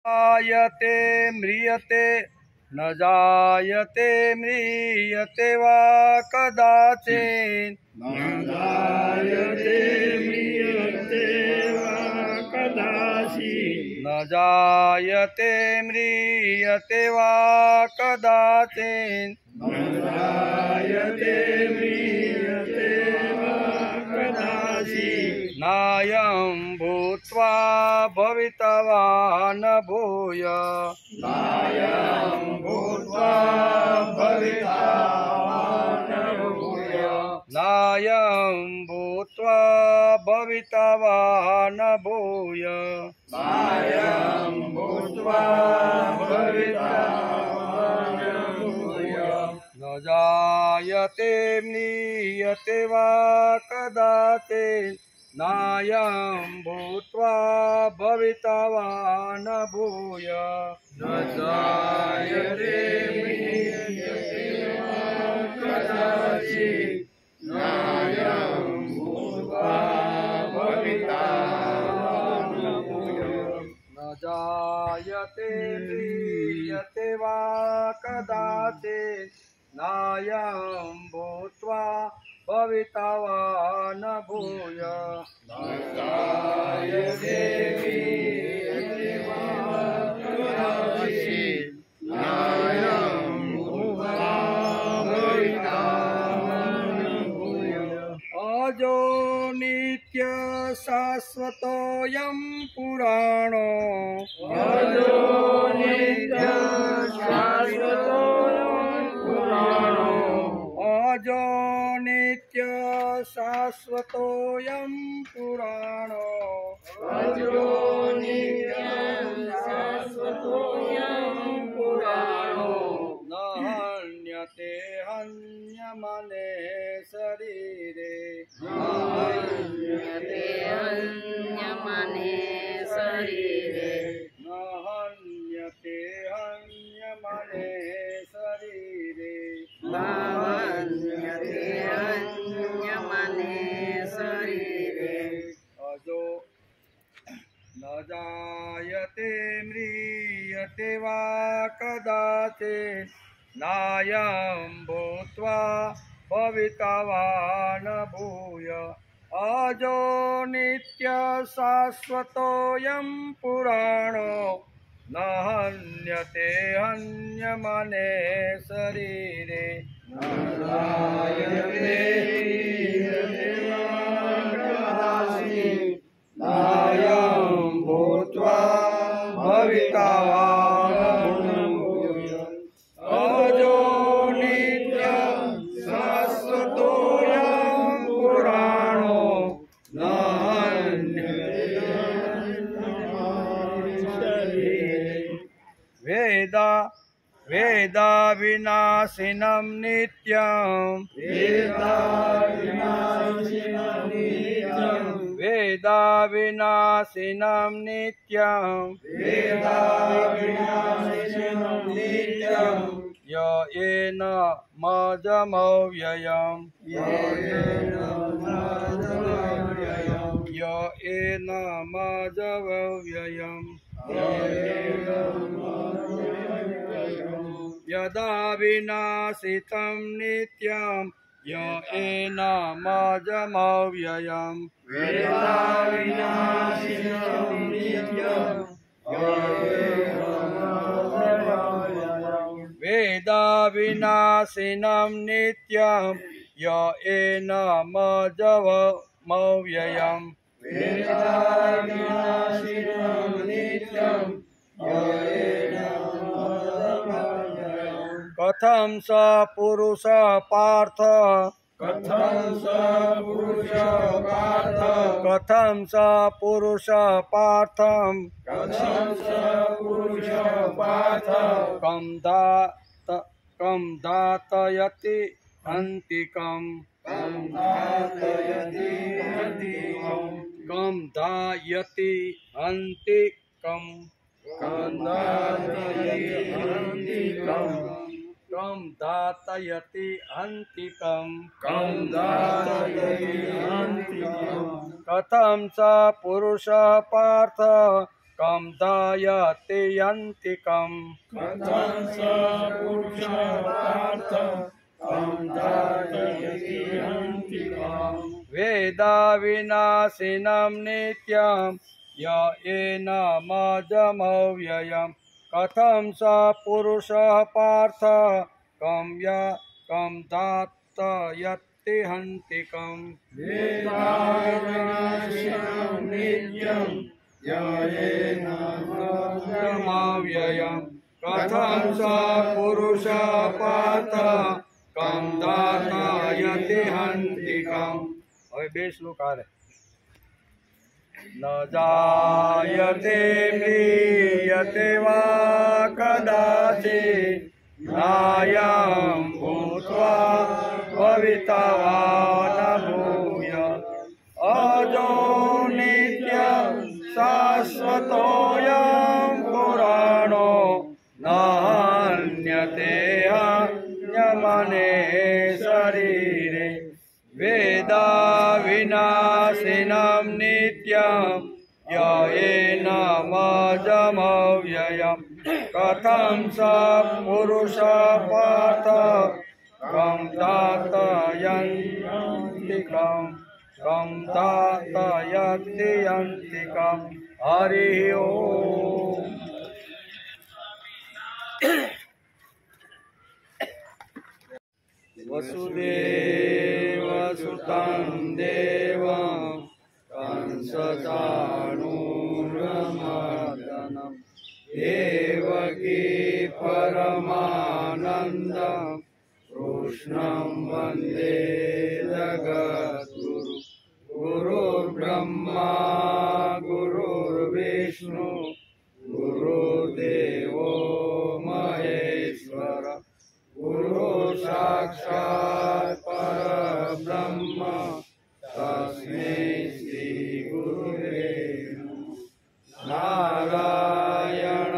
जायते म्रियते न जायते म्रियते वा कदाचित् न जायते म्रियते वा कदाचित् न जायते म्रियते वा कदाचित् न जायते म्रियते वा कदाचित् नायं भूत्वा भवितवान् भूय नायं भूत्वा भवितवान् भूय नायं भूत्वा भवितवान् भूय नायं भूत्वा भवितवान् भूय न जायते म्रियते वा कदाचित् नायं भूत्वा भवितवान् भूय न जायते म्रियते वा कदाचित् नायं भूत्वा भवितवान् भूय न जायते म्रियते वा कदाचित् नायं भूत्वा भवितवान् भूय न जायते म्रियते वा कदाचित् नायं भूत्वा भवितवान् भूय अजो नित्य शाश्वतोऽयं पुराणो अजो नित्य शाश्वतोऽयं पुराणो अजो नित्य शाश्वतोऽयं पुराणो अजो नित्य शाश्वतोऽयं पुराणो न हन्यते हन्यमने शरीरे नान्यते अन्यमने शरीरे न हन्यते हन्यमने शरीरे नान्यते अन्यमने शरीरे अजो न जायते म्रियते वा कदाचित् नायं भूत्वा भवितवान् भूय अजो नित्य शाश्वतोऽयं पुराणो न हन्यते हन्यमने शरीरे नायते म्रियते वा कदाचित् नायं भूत्वा भवितवान् भूय अजो नित्य शाश्वतोऽयं पुराणो न वेदा विनाशिनं नित्यं वेदा विनाशिनं नित्यं य येन मजमव्ययम् य येन मजमव्ययम् यदा विनाशितं नित्यं य येन मजमव्ययम् वेदा विनाशिनं नित्यं य येन मजमव्ययम् कथं स पुरुष पार्थ कथं स पुरुष पार्थ कथं स पुरुष पार्थं कथं स पुरुष पार्थ कं दातयति अन्तिकम् कं दातयति अन्तिकम् कं दायति अन्तिकम् कं दातयति अन्तिकम् कं दातयति अन्तिकम् कं दातयति अन्तिकम् कथं स पुरुष पार्थ કમ ધાયતે અંતિકમ કથં સ પુરુષ પાર્થ કં ધારયતિ હંતિકમ વેદા વિનાશિનમ નિત્યમ ય એનમજમવ્યયમ કથમ સ પુરુષ પાર્થ કમ ધાતયતિ હંતિકમ વેદાવિનાશિનં નિત્યં યયેન જમવ્યયમ કથમ સ પુરુષ પાર્થ કમ ધાતયતિ હંતિકમ. હવે બે શ્લોક આરે. ન જાયતે મ્રિયતે વા કદાચિત નાયં ભૂત્વા ભવિતા વા ન ભૂય અજો નિત્ય શાશ્વતોऽયં પુરાણો નાન્યતે હન્યમને શરીરે વેદા વિનાશિનમ નિત્યમ યેનમજમવ્યયમ કથમ સ પુરુષ પાર્થ કમ ધાતયંતિકમ હરિ ઓમ. વસુદેવ સુતં દેવં કંસચાણૂરમર્દનમ દેવકી પરમાનંદં કૃષ્ણં વંદે જગદ્ગુરુ ગુરુર્બ્રહ્મા ગુરુર્વિષ્ણુ ગુરુદેવો મહેશ્વર ગુરુ સાક્ષાત પરબ્રહ્મ તસ્મૈ શ્રી ગુરુવે નમઃ. નારાયણં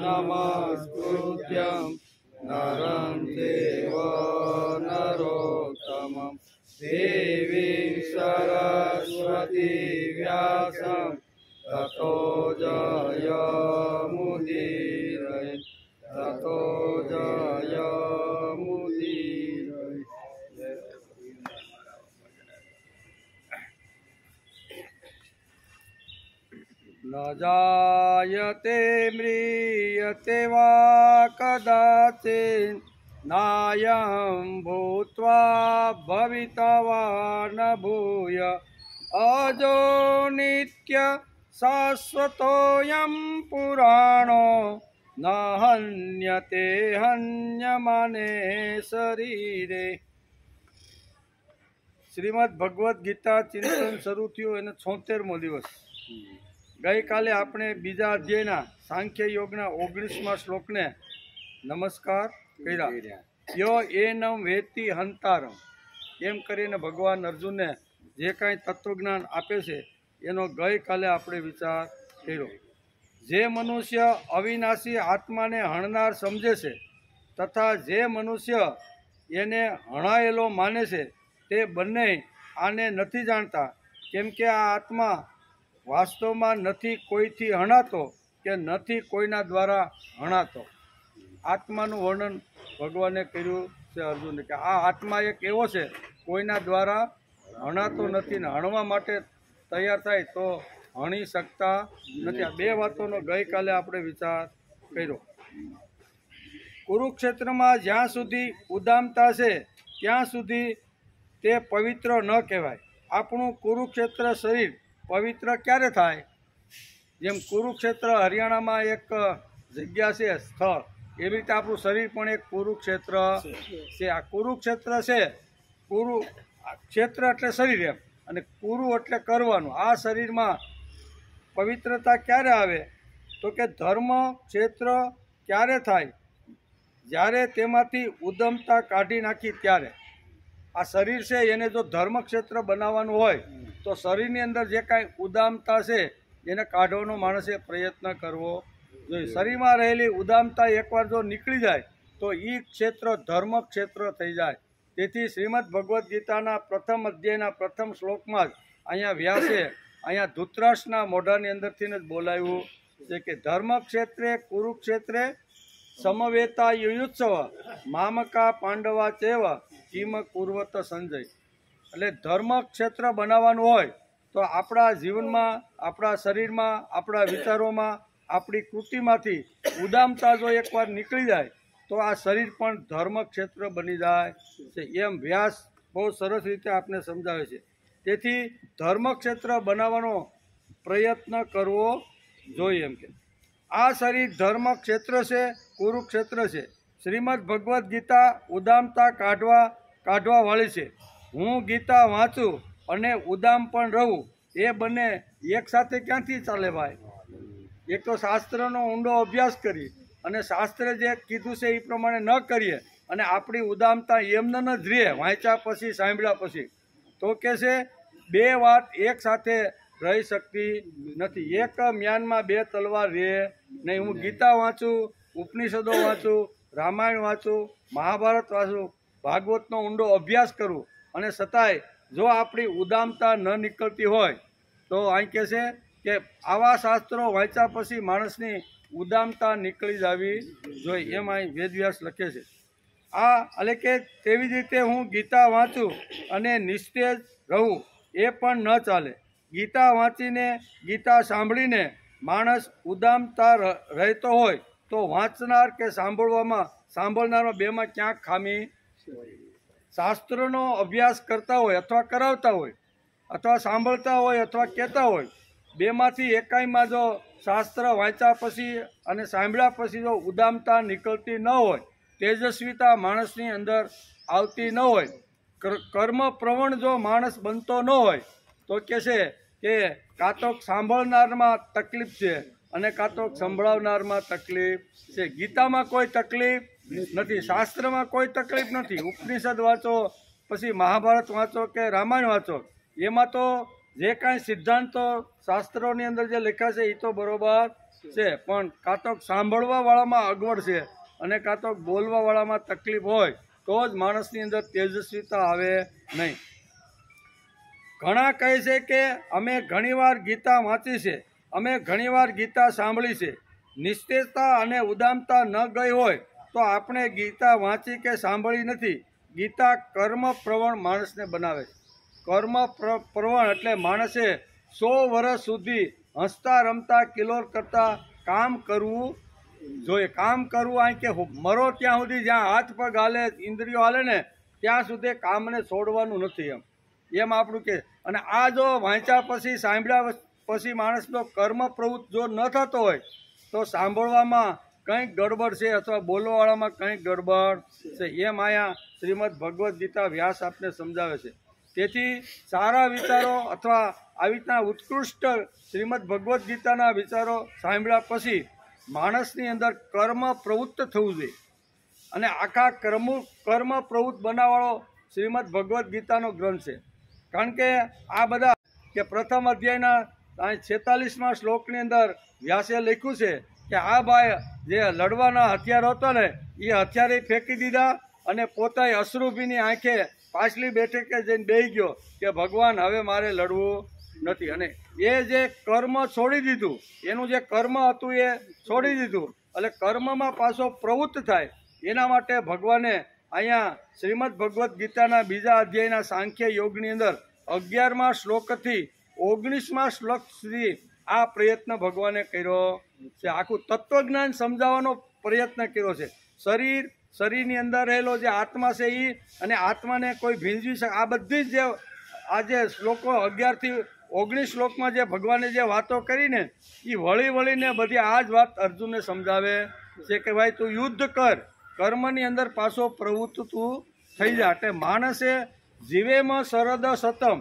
નમસ્કૃત્યં નરં ચૈવ નરોત્તમં દેવીં સરસ્વતી વ્યાસં તતો જયમુદીરયે તતો જયમુદીરયે. ન જાયતે મ્રિયતે વા કદાચિત નાયં ભૂત્વા ભવિતા વા ન ભૂય અજો નિત્ય શાશ્વતોऽયં પુરાણો ન હન્યતે હન્યમાને શરીરે. શ્રીમદ ભગવદ્ ગીતા ચિંતન શરૂ થયું એને 76મો દિવસ. ગઈકાલે આપણે બીજા અધ્યાયના સાંખ્ય યોગના 19મા શ્લોકને નમસ્કાર કર્યા. યો એનમ વેતિ હંતારમ એમ કરીને ભગવાન અર્જુનને જે કાંઈ તત્વજ્ઞાન આપે છે એનો ગઈકાલે આપણે વિચાર કર્યો. જે મનુષ્ય અવિનાશી આત્માને હણનાર સમજે છે તથા જે મનુષ્ય એને હણાયેલો માને છે તે બંને આને નથી જાણતા, કેમ કે આ આત્મા વાસ્તવમાં નથી કોઈથી હણાતો કે નથી કોઈના દ્વારા હણાતો. આત્માનું વર્ણન ભગવાને કર્યું છે અર્જુનને કે આ આત્મા એક એવો છે કોઈના દ્વારા હણાતો નથી ને હણવા માટે તૈયાર થાય તો હણી શકતા નથી. આ બે વાતોનો ગઈકાલે આપણે વિચાર કર્યો. કુરુક્ષેત્રમાં જ્યાં સુધી ઉદામતા છે ત્યાં સુધી તે પવિત્ર ન કહેવાય. આપણું કુરુક્ષેત્ર શરીર પવિત્ર ક્યારે થાય? જેમ કુરુક્ષેત્ર હરિયાણામાં એક જગ્યા છે, સ્થળ, એવી રીતે આપણું શરીર પણ એક કુરુક્ષેત્ર છે. આ કુરુક્ષેત્ર છે, ક્ષેત્ર એટલે શરીર એમ, અને કુરુ એટલે કરવાનું. આ શરીરમાં પવિત્રતા ક્યારે આવે તો કે ધર્મ ક્ષેત્ર ક્યારે થાય? જ્યારે તેમાંથી ઉદમતા કાઢી નાખી ત્યારે. આ શરીર છે એને જો ધર્મ ક્ષેત્ર બનાવવાનું હોય તો શરીરની અંદર જે કાંઈ ઉદામતા છે એને કાઢવાનો માણસે પ્રયત્ન કરવો જોઈએ. શરીરમાં રહેલી ઉદામતા એકવાર જો નીકળી જાય તો એ ક્ષેત્ર ધર્મ ક્ષેત્ર થઈ જાય. તેથી શ્રીમદ ભગવદ્ ગીતાના પ્રથમ અધ્યાયના પ્રથમ શ્લોકમાં જ અહીંયા વ્યાસે અહીંયા ધૃતરાષ્ટ્રના મોઢાની અંદરથી જ બોલાવ્યું છે કે ધર્મ ક્ષેત્રે કુરુક્ષેત્રે સમવેતા યુયુત્સવ મામકા પાંડવા ચેવ કિમ કુર્વત સંજય. એટલે ધર્મ ક્ષેત્ર બનાવવાનું હોય તો આપણા જીવનમાં, આપણા શરીરમાં, આપણા વિચારોમાં, આપણી કૃતિમાંથી ઉદામતા જો એકવાર નીકળી જાય તો આ શરીર પણ ધર્મ ક્ષેત્ર બની જાય છે. એમ વ્યાસ બહુ સરસ રીતે આપને સમજાવે છે. તેથી ધર્મ ક્ષેત્ર બનાવવાનો પ્રયત્ન કરવો જોઈએ. એમ કે આ શરીર ધર્મ ક્ષેત્ર છે, કુરુક્ષેત્ર છે. શ્રીમદ ભગવદ્ ગીતા ઉદામતા કાઢવા વાળી છે. હું ગીતા વાંચું અને ઉદામ પણ રહું, એ બંને એક સાથે ક્યાંથી ચાલે ભાઈ? એક તો શાસ્ત્રનો ઊંડો અભ્યાસ કરી અને શાસ્ત્રે જે કીધું છે એ પ્રમાણે ન કરીએ અને આપણી ઉદામતા એમને જ રહે વાંચ્યા પછી, સાંભળ્યા પછી, તો કે છે બે વાત એક સાથે રહી શકતી નથી. એક મ્યાનમાં બે તલવાર રહે નહીં. હું ગીતા વાંચું, ઉપનિષદો વાંચું, રામાયણ વાંચું, મહાભારત વાંચું, ભાગવતનો ઊંડો અભ્યાસ કરું અને છતાંય જો આપણી ઉદામતા ન નીકળતી હોય તો અહીં કહે છે કે આવા શાસ્ત્રો વાંચ્યા પછી માણસની ઉદામતા નીકળી જવી જોઈએ. એમ અહીં વેદવ્યાસ લખે છે. એટલે કે તેવી જ રીતે હું ગીતા વાંચું અને નિસ્તેજ રહું એ પણ ન ચાલે. ગીતા વાંચીને, ગીતા સાંભળીને માણસ ઉદામતા રહેતો હોય તો વાંચનાર કે સાંભળનારમાં બેમાં ક્યાંક ખામી. શાસ્ત્રોનો અભ્યાસ કરતા હોય અથવા કરાવતા હોય અથવા સાંભળતા હોય અથવા કહેતા હોય, બેમાંથી એકાઈમાં જો શાસ્ત્ર વાંચ્યા પછી અને સાંભળ્યા પછી જો ઉદામતા નીકળતી ન હોય, તેજસ્વીતા માણસની અંદર આવતી ન હોય, કર્મ પ્રવણ જો માણસ બનતો ન હોય તો કહે છે કે કાં તો સાંભળનારમાં તકલીફ છે અને કાં તો સંભળાવનારમાં તકલીફ છે. ગીતામાં કોઈ તકલીફ નથી, શાસ્ત્રમાં કોઈ તકલીફ નથી. ઉપનિષદ વાંચો, પછી મહાભારત વાંચો કે રામાયણ વાંચો, એમાં તો જે કાંઈ સિદ્ધાંતો શાસ્ત્રોની અંદર જે લખ્યા છે એ તો બરોબર છે, પણ કાં તો સાંભળવાવાળામાં અગવડ છે અને કાં તો બોલવાવાળામાં તકલીફ હોય તો જ માણસની અંદર તેજસ્વીતા આવે નહીં. ઘણા કહે છે કે અમે ઘણીવાર ગીતા વાંચી છે, અમે ઘણીવાર ગીતા સાંભળી છે. નિસ્તેજતા અને ઉદામતા ન ગઈ હોય તો આપણે ગીતા વાંચી કે સાંભળી નથી. ગીતા કર્મ પ્રવણ માણસને બનાવે છે. કર્મ પ્રવણ એટલે માણસે 100 વર્ષ સુધી હસતા રમતા કિલોર કરતા કામ કરવું જોઈએ. કામ કરવું અહીં કે મરો ત્યાં સુધી, જ્યાં હાથ પગ હાલે, ઇન્દ્રિયો હાલે ને ત્યાં સુધી કામને છોડવાનું નથી. એમ આપણું કે. અને આ જો વાંચ્યા પછી, સાંભળ્યા પછી માણસનો કર્મ પ્રવૃત્તિ જો ન થતો હોય તો સાંભળવામાં કંઈક ગડબડ છે અથવા બોલવાવાળામાં કંઈક ગડબડ છે. એમ અહીંયા શ્રીમદ ભગવદ્ ગીતા વ્યાસ આપને સમજાવે છે. તેથી સારા વિચારો અથવા આવી રીતના ઉત્કૃષ્ટ શ્રીમદ ભગવદ્ ગીતાના વિચારો સાંભળ્યા પછી માણસની અંદર કર્મ પ્રવૃત્ત થવું જોઈએ. અને આખા કર્મ પ્રવૃત્ત બનાવવાળો શ્રીમદ ભગવદ્ ગીતાનો ગ્રંથ છે. કારણ કે આ બધા કે પ્રથમ અધ્યાયના 46મા શ્લોકની અંદર વ્યાસે લખ્યું છે કે આ ભાઈ જે લડવાના હથિયાર હતો ને એ હથિયારે ફેંકી દીધા અને પોતે અશ્રુભીની આંખે પાછલી બેઠકે જઈને બેસી ગયો કે ભગવાન હવે મારે લડવું નથી. અને એ જે કર્મ છોડી દીધું, એનું જે કર્મ હતું એ છોડી દીધું, એટલે કર્મમાં પાછો પ્રવૃત્ત થાય એના માટે ભગવાને અહીંયા શ્રીમદ ભગવદ્ ગીતાના 2જા અધ્યાયના સાંખ્ય યોગની અંદર 11મા શ્લોકથી 19મા શ્લોક સુધી આ પ્રયત્ન ભગવાને કર્યો છે. આખું તત્વજ્ઞાન સમજાવવાનો પ્રયત્ન કર્યો છે. શરીરની અંદર રહેલો જે આત્મા છે એ અને આત્માને કોઈ ભીંજવી શકે, આ બધી જ જે આજે શ્લોકો 11 થી 19 શ્લોકમાં જે ભગવાને જે વાતો કરીને એ વળીને બધી આ જ વાત અર્જુનને સમજાવે છે કે ભાઈ તું યુદ્ધ કર, કર્મની અંદર પાછો પ્રવૃત્ત તું થઈ જા. એટલે માણસે જીવેમાં શરદ સતમ,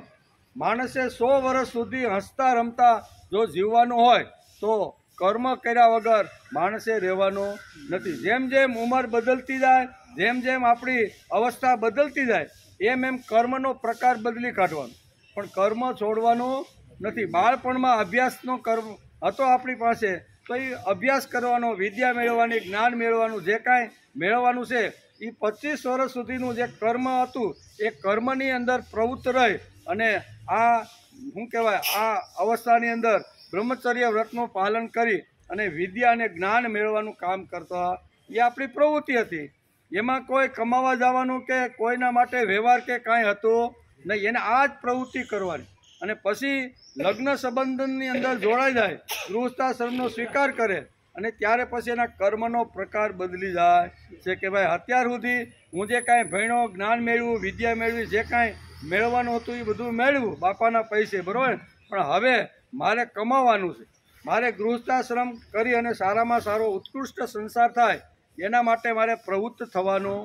માણસે 100 વર્ષ સુધી હસતા રમતા જો જીવવાનું હોય તો કર્મ કર્યા વગર માણસે રહેવાનું નથી. જેમ જેમ ઉંમર બદલતી જાય, જેમ જેમ આપણી અવસ્થા બદલતી જાય એમ કર્મનો પ્રકાર બદલી કાઢવાનો, પણ કર્મ છોડવાનું નથી. બાળપણમાં અભ્યાસનો કર્મ હતો આપણી પાસે તો એ અભ્યાસ કરવાનો, વિદ્યા મેળવવાની, જ્ઞાન મેળવવાનું, જે કાંઈ મેળવવાનું છે એ 25 વર્ષ સુધીનું જે કર્મ હતું એ કર્મની અંદર પ્રવૃત્ત રહે અને આ શું કહેવાય, આ અવસ્થાની અંદર બ્રહ્મચર્ય વ્રતનું પાલન કરી અને વિદ્યા અને જ્ઞાન મેળવવાનું કામ કરતા. એ આપણી પ્રવૃત્તિ હતી. એમાં કોઈ કમાવા જવાનું કે કોઈના માટે વ્યવહાર કે કાંઈ હતું નહીં. એને આ જ પ્રવૃત્તિ કરવાની. અને પછી લગ્ન સંબંધની અંદર જોડાઈ જાય, ગૃહસ્થાશ્રમનો સ્વીકાર કરે, અને ત્યારે પછી એના કર્મનો પ્રકાર બદલી જાય છે કે ભાઈ અત્યાર સુધી હું જે કાંઈ ભણ્યો, જ્ઞાન મેળવ્યું, વિદ્યા મેળવી, જે કાંઈ મેળવવાનું હતું એ બધું મેળવ્યું બાપાના પૈસે, બરાબર. પણ હવે મારે કમાવાનું છે. મારે ગૃહસ્થાશ્રમ કરી અને સારામાં સારો ઉત્કૃષ્ટ સંસાર થાય એના માટે મારે પ્રવૃત્ત થવાનું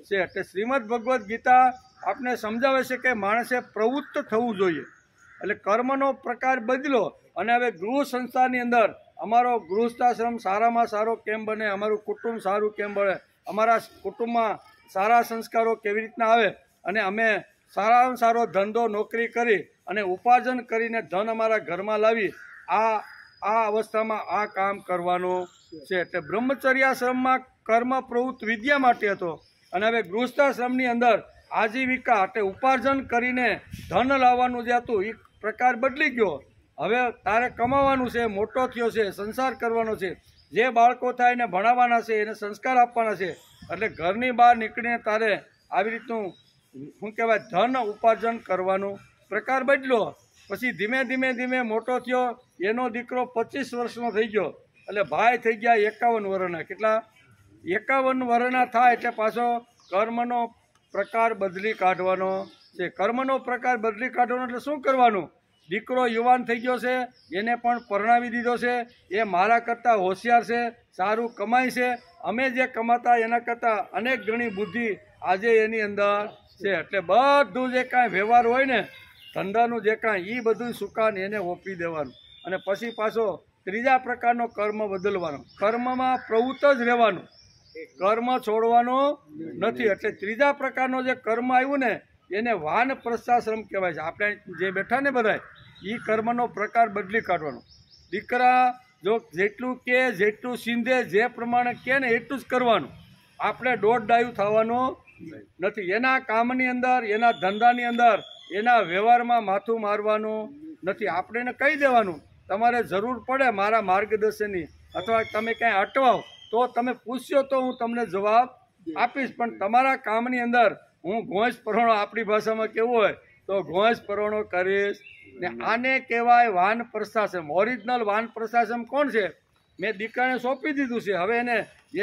છે. એટલે શ્રીમદ ભગવદ્ ગીતા આપને સમજાવે છે કે માણસે પ્રવૃત્ત થવું જોઈએ. એટલે કર્મનો પ્રકાર બદલો અને હવે ગૃહ સંસ્થાની અંદર અમારો ગૃહસ્થાશ્રમ સારામાં સારો કેમ બને, અમારું કુટુંબ સારું કેમ બને, અમારા કુટુંબમાં સારા સંસ્કારો કેવી રીતના આવે, અને અમે સારામાં સારો ધંધો નોકરી કરી અને ઉપાર્જન કરીને ધન અમારા ઘરમાં લાવી, આ અવસ્થામાં આ કામ કરવાનું છે. એટલે બ્રહ્મચર્યાશ્રમમાં કર્મ પ્રવૃત્ત વિદ્યા માટે હતો, અને હવે ગૃહસ્થાશ્રમની અંદર આજીવિકા એટલે ઉપાર્જન કરીને ધન લાવવાનું જે હતું એ પ્રકાર બદલી ગયો. હવે તારે કમાવાનું છે, મોટો થયો છે, સંસાર કરવાનો છે, જે બાળકો થાય એને ભણાવવાના છે, એને સંસ્કાર આપવાના છે. એટલે ઘરની બહાર નીકળીને તારે આવી રીતનું શું કહેવાય ધન ઉપાર્જન કરવાનું પ્રકાર બદલ્યો. પછી ધીમે ધીમે ધીમે મોટો થયો, એનો દીકરો 25 વર્ષનો થઈ ગયો, એટલે ભાઈ થઈ ગયા 51 વર્ષના. કેટલા? 51 વર્ષના થાય એટલે પાછો કર્મનો પ્રકાર બદલી કાઢવાનો છે. કર્મનો પ્રકાર બદલી કાઢવાનો એટલે શું કરવાનું? દીકરો યુવાન થઈ ગયો છે, એને પણ પરણાવી દીધો છે, એ મારા કરતાં હોશિયાર છે, સારું કમાય છે, અમે જે કમાતા એના કરતાં અનેક ગણી બુદ્ધિ આજે એની અંદર છે. એટલે બધું જે કાંઈ વ્યવહાર હોય ને, ધંધાનું જે કાંઈ એ બધું સુકાન એને ઓપી દેવાનું, અને પછી પાછો ત્રીજા પ્રકારનો કર્મ બદલવાનો. કર્મમાં પ્રવૃત્ત જ રહેવાનું, કર્મ છોડવાનું નથી. એટલે ત્રીજા પ્રકારનો જે કર્મ આવ્યું ને એને વાનપ્રસ્થાશ્રમ કહેવાય છે. આપણે જે બેઠા ને બધા એ કર્મનો પ્રકાર બદલી કાઢવાનો. દીકરા જો જેટલું કે, જેટલું સિંધે, જે પ્રમાણે કે ને એટલું જ કરવાનું. આપણે દોઢ ડાયું થવાનું નથી. એના કામની અંદર, એના ધંધાની અંદર, એના વ્યવહારમાં માથું મારવાનું નથી. આપણે એને કહી દેવાનું તમારે જરૂર પડે મારા માર્ગદર્શનની, અથવા તમે ક્યાંય અટવાઓ તો તમે પૂછ્યો તો હું તમને જવાબ આપીશ, પણ તમારા કામની અંદર હું ઘોંસ પરોણો, આપણી ભાષામાં કેવું હોય તો ઘોંસ પરોણો કરીશ ને. આને કહેવાય વાનપ્રસ્થાશ્રમ. ઓરિજિનલ વાનપ્રસ્થાશ્રમ કોણ છે? મેં દીકરાને સોંપી દીધું છે. હવે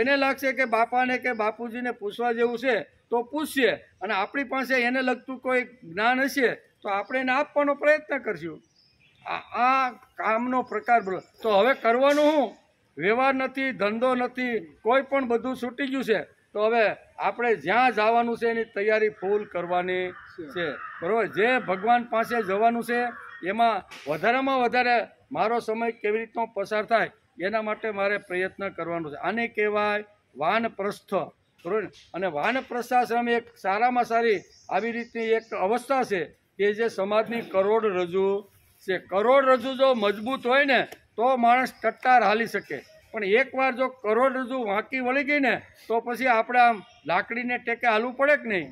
એને લાગશે કે બાપાને કે બાપુજીને પૂછવા જેવું છે તો પૂછશે, અને આપણી પાસે એને લગતું કોઈ જ્ઞાન હશે તો આપણે એને આપવાનો પ્રયત્ન કરશું. આ કામનો પ્રકાર બોલો. તો હવે કરવાનું શું? વ્યવહાર નથી, ધંધો નથી, કોઈ પણ બધું છૂટી ગયું છે. તો હવે આપણે જ્યાં જવાનું છે એની તૈયારી ફૂલ કરવાની છે, બરાબર. જે ભગવાન પાસે જવાનું છે એમાં વધારેમાં વધારે મારો સમય કેવી રીતનો પસાર થાય એના માટે મારે પ્રયત્ન કરવાનો છે. આને કહેવાય વાનપ્રસ્થ, બરાબર. અને વાનપ્રસ્થાશ્રમ એક સારામાં સારી આવી રીતની એક અવસ્થા છે કે જે સમાજની કરોડરજ્જુ છે. કરોડરજ્જુ જો મજબૂત હોય ને તો માણસ ટટ્ટાર હાલી શકે, પણ એકવાર જો કરોડરજ્જુ વાંકી વળી ગઈ ને તો પછી આપણે આમ લાકડીને ટેકે હાલવું પડે કે નહીં.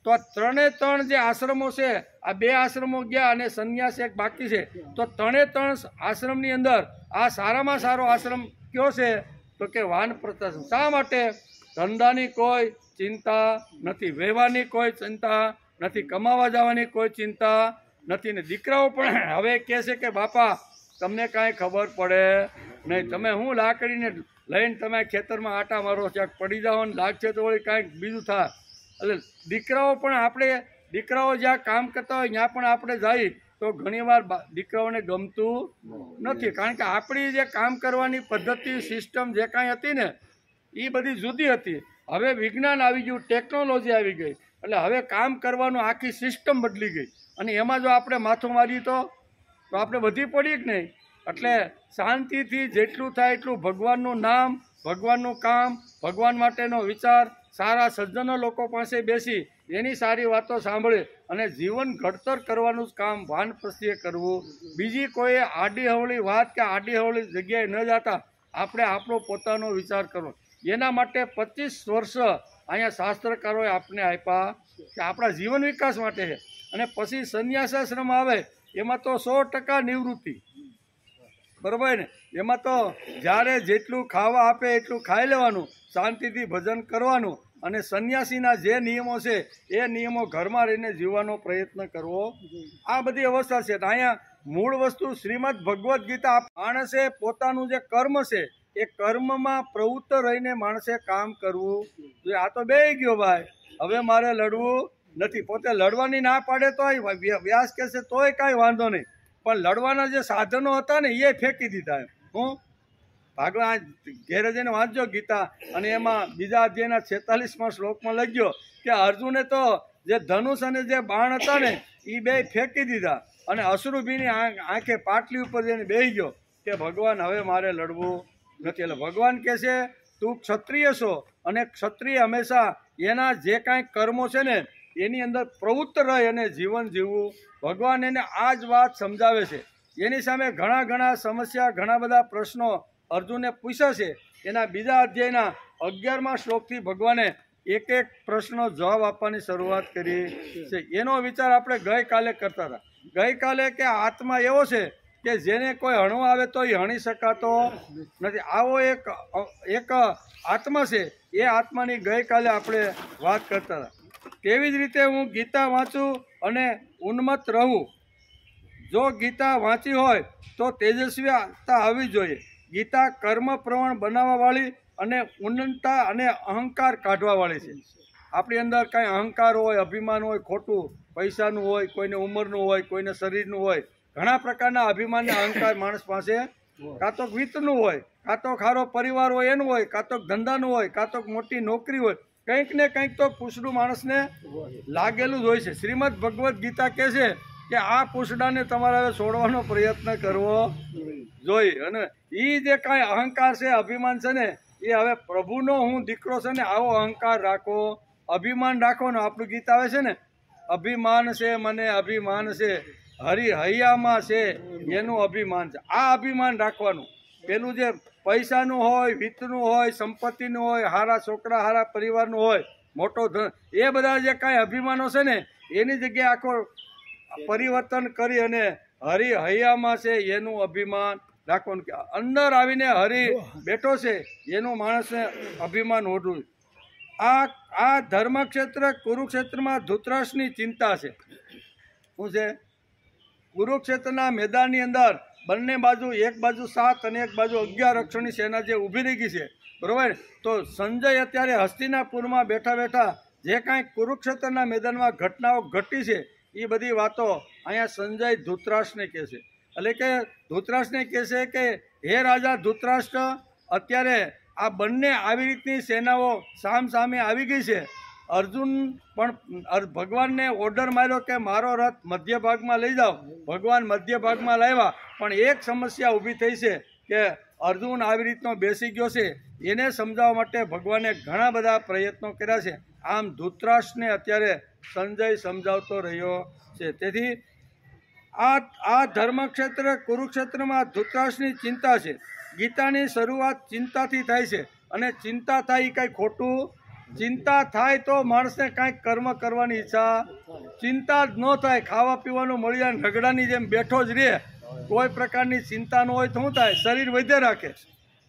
તો આ 3 જે આશ્રમો છે, આ 2 આશ્રમો ગયા અને સંન્યાસ એક બાકી છે. તો 3 આશ્રમની અંદર આ સારામાં સારો આશ્રમ કયો છે તો કે વાનપ્રસ્થાશ્રમ. શા માટે? ધંધાની કોઈ ચિંતા નથી, વ્યવહારની કોઈ ચિંતા નથી, કમાવા જવાની કોઈ ચિંતા નથી. ને દીકરાઓ પણ હવે કહે છે કે બાપા તમને કાંઈ ખબર પડે નહીં, તમે હું લાકડીને લઈને તમે ખેતરમાં આટા મારો, ક્યાંક પડી જાઓ ને લાગશે તો વળી કાંઈક બીજું થાય. એટલે દીકરાઓ પણ દીકરાઓ જ્યાં કામ કરતા હોય ત્યાં પણ આપણે જઈએ તો ઘણીવાર દીકરાઓને ગમતું નથી, કારણ કે આપણી જે કામ કરવાની પદ્ધતિ, સિસ્ટમ જે કાંઈ હતી ને એ બધી જુદી હતી. હવે વિજ્ઞાન આવી ગયું, ટેકનોલોજી આવી ગઈ, એટલે હવે કામ કરવાનું આખી સિસ્ટમ બદલી ગઈ, અને એમાં જો આપણે માથું મારીએ તો આપણે વધી પડીએ કે નહીં. એટલે શાંતિથી જેટલું થાય એટલું ભગવાનનું નામ, ભગવાનનું કામ, ભગવાન માટેનો વિચાર, સારા સજ્જનો લોકો પાસે બેસી એની સારી વાતો સાંભળે અને જીવન ઘડતર કરવાનું જ કામ વાનપ્રસ્થીએ કરવું. બીજી કોઈ આડી હવળી વાત કે આડી હવળી જગ્યાએ ન જતા આપણે આપણો પોતાનો વિચાર કરવો. એના માટે 25 વર્ષ અહીંયા શાસ્ત્રકારોએ આપણે આપ્યા કે આપણા જીવન વિકાસ માટે છે. અને પછી સંન્યાસાશ્રમ આવે એમાં તો 100% નિવૃત્તિ, બરાબર ને. એમાં તો જ્યારે જેટલું ખાવા આપે એટલું ખાઈ લેવાનું, શાંતિથી ભજન કરવાનું, અને સંન્યાસીના જે નિયમો છે એ નિયમો ઘરમાં રહીને જીવવાનો પ્રયત્ન કરવો, આ બધી અવસ્થા છે. અહીંયા મૂળ વસ્તુ શ્રીમદ ભગવદ્ ગીતા, માણસે પોતાનું જે કર્મ છે એ કર્મમાં પ્રવૃત્ત રહીને માણસે કામ કરવું જોઈએ. આ તો બેહી ગયો ભાઈ, હવે મારે લડવું નથી. પોતે લડવાની ના પાડે તોય વ્યાસ કહેશે તોય કાંઈ વાંધો નહીં, પણ લડવાના જે સાધનો હતા ને એ ફેંકી દીધા. હું ભાગવત ઘેરે જઈને વાંચજો ગીતા, અને એમાં બીજા અધ્યાયના 46મા શ્લોકમાં લખ્યો કે અર્જુને તો જે ધનુષ અને જે બાણ હતા ને એ બે ફેંકી દીધા, અને અશ્રુભીની આંખે પાટલી ઉપર જઈને બેસી ગયો કે ભગવાન હવે મારે લડવું નથી. એટલે ભગવાન કહે છે તું ક્ષત્રિય છો, અને ક્ષત્રિય હંમેશા એના જે કાંઈ કર્મો છે ને એની અંદર પ્રવૃત્ત રહી અને જીવન જીવવું. ભગવાન એને આ જ વાત સમજાવે છે. એની સામે ઘણા સમસ્યા, ઘણા બધા પ્રશ્નો અર્જુને પૂછ્યા છે. એના બીજા અધ્યાયના 11મા શ્લોકથી ભગવાને એક એક પ્રશ્નનો જવાબ આપવાની શરૂઆત કરી છે. એનો વિચાર આપણે ગઈકાલે કરતા હતા. ગઈકાલે કે આત્મા એવો છે કે જેને કોઈ હણવા આવે તો એ હણી શકાતો નથી. આવો એક આત્મા છે. એ આત્માની ગઈકાલે આપણે વાત કરતા હતા. તેવી જ રીતે હું ગીતા વાંચું અને ઉન્મત્ત રહું. જો ગીતા વાંચી હોય તો તેજસ્વીતા આવવી જોઈએ. ગીતા કર્મ પ્રવણ બનાવવાવાળી અને ઉન્નતતા અને અહંકાર કાઢવાવાળી છે. આપણી અંદર કાંઈ અહંકાર હોય, અભિમાન હોય, ખોટું પૈસાનું હોય, કોઈને ઉંમરનું હોય, કોઈને શરીરનું હોય, ઘણા પ્રકારના અભિમાન અને અહંકાર માણસ પાસે કાં તો વિત્તનું હોય, કાં તો ખારો પરિવાર હોય એનું હોય, કાં તો ધંધાનું હોય, કાં તો મોટી નોકરી હોય, કંઈક ને કંઈક તો પૂછડું માણસને લાગેલું જ હોય છે. શ્રીમદ ભગવદ્ ગીતા કહે છે કે આ પૂછડાને તમારે હવે છોડવાનો પ્રયત્ન કરવો જોઈએ. અને એ જે કાંઈ અહંકાર છે, અભિમાન છે ને, એ હવે પ્રભુનો હું દીકરો છે ને આવો અહંકાર રાખો, અભિમાન રાખો ને. આપણું ગીત આવે છે ને, અભિમાન છે મને અભિમાન છે, હરિ હૈયામાં છે એનું અભિમાન છે. આ અભિમાન રાખવાનું. પેલું જે પૈસાનું હોય, વિત્તનું હોય, સંપત્તિનું હોય, હારા છોકરા, હારા પરિવારનું હોય, મોટો ધન, એ બધા જે કાંઈ અભિમાનો છે ને એની જગ્યાએ આખો પરિવર્તન કરી અને હરિ હૈયામાં છે એનું અભિમાન રાખવાનું. કે અંદર આવીને હરિ બેઠો છે એનું માણસને અભિમાન ઓઢવું. આ ધર્મક્ષેત્ર કુરુક્ષેત્રમાં ધૃતરાષ્ટ્રની ચિંતા છે. શું છે? કુરુક્ષેત્રના મેદાનની અંદર બંને બાજુ, એક બાજુ 7 અને એક બાજુ 11 અક્ષરની સેના જે ઊભી રહી ગઈ છે, બરોબર. તો સંજય અત્યારે હસ્તિનાપુરમાં બેઠા બેઠા જે કાંઈ કુરુક્ષેત્રના મેદાનમાં ઘટનાઓ ઘટી છે એ બધી વાતો અહીંયા સંજય ધૃતરાષ્ટ્રને કહે છે. એટલે કે ધૃતરાષ્ટ્રને કહે છે કે હે રાજા ધૃતરાષ્ટ્ર, અત્યારે આ બંને આવી રીતની સેનાઓ સામે આવી ગઈ છે. અર્જુન પણ ભગવાનને ઓર્ડર માર્યો કે મારો રથ મધ્ય ભાગમાં લઈ જાઓ. ભગવાન મધ્ય ભાગમાં લાવ્યા, પણ એક સમસ્યા ઊભી થઈ છે કે અર્જુન આવી રીતનો બેસી ગયો છે. એને સમજાવવા માટે ભગવાને ઘણા બધા પ્રયત્નો કર્યા છે. આમ ધૃતરાષ્ટ્રને અત્યારે સંજય સમજાવતો રહ્યો છે. તેથી આ ધર્મક્ષેત્ર કુરુક્ષેત્રમાં ધૃતરાષ્ટ્રની ચિંતા છે. ગીતાની શરૂઆત ચિંતાથી થાય છે, અને ચિંતા થાય એ કાંઈ ખોટું. ચિંતા થાય તો માણસને કાંઈક કર્મ કરવાની ઈચ્છા. ચિંતા જ ન થાય, ખાવા પીવાનું મળી જાય, ઢગડાની જેમ બેઠો જ રહે, કોઈ પ્રકારની ચિંતા ન હોય તો શું થાય? શરીર વધે રાખે.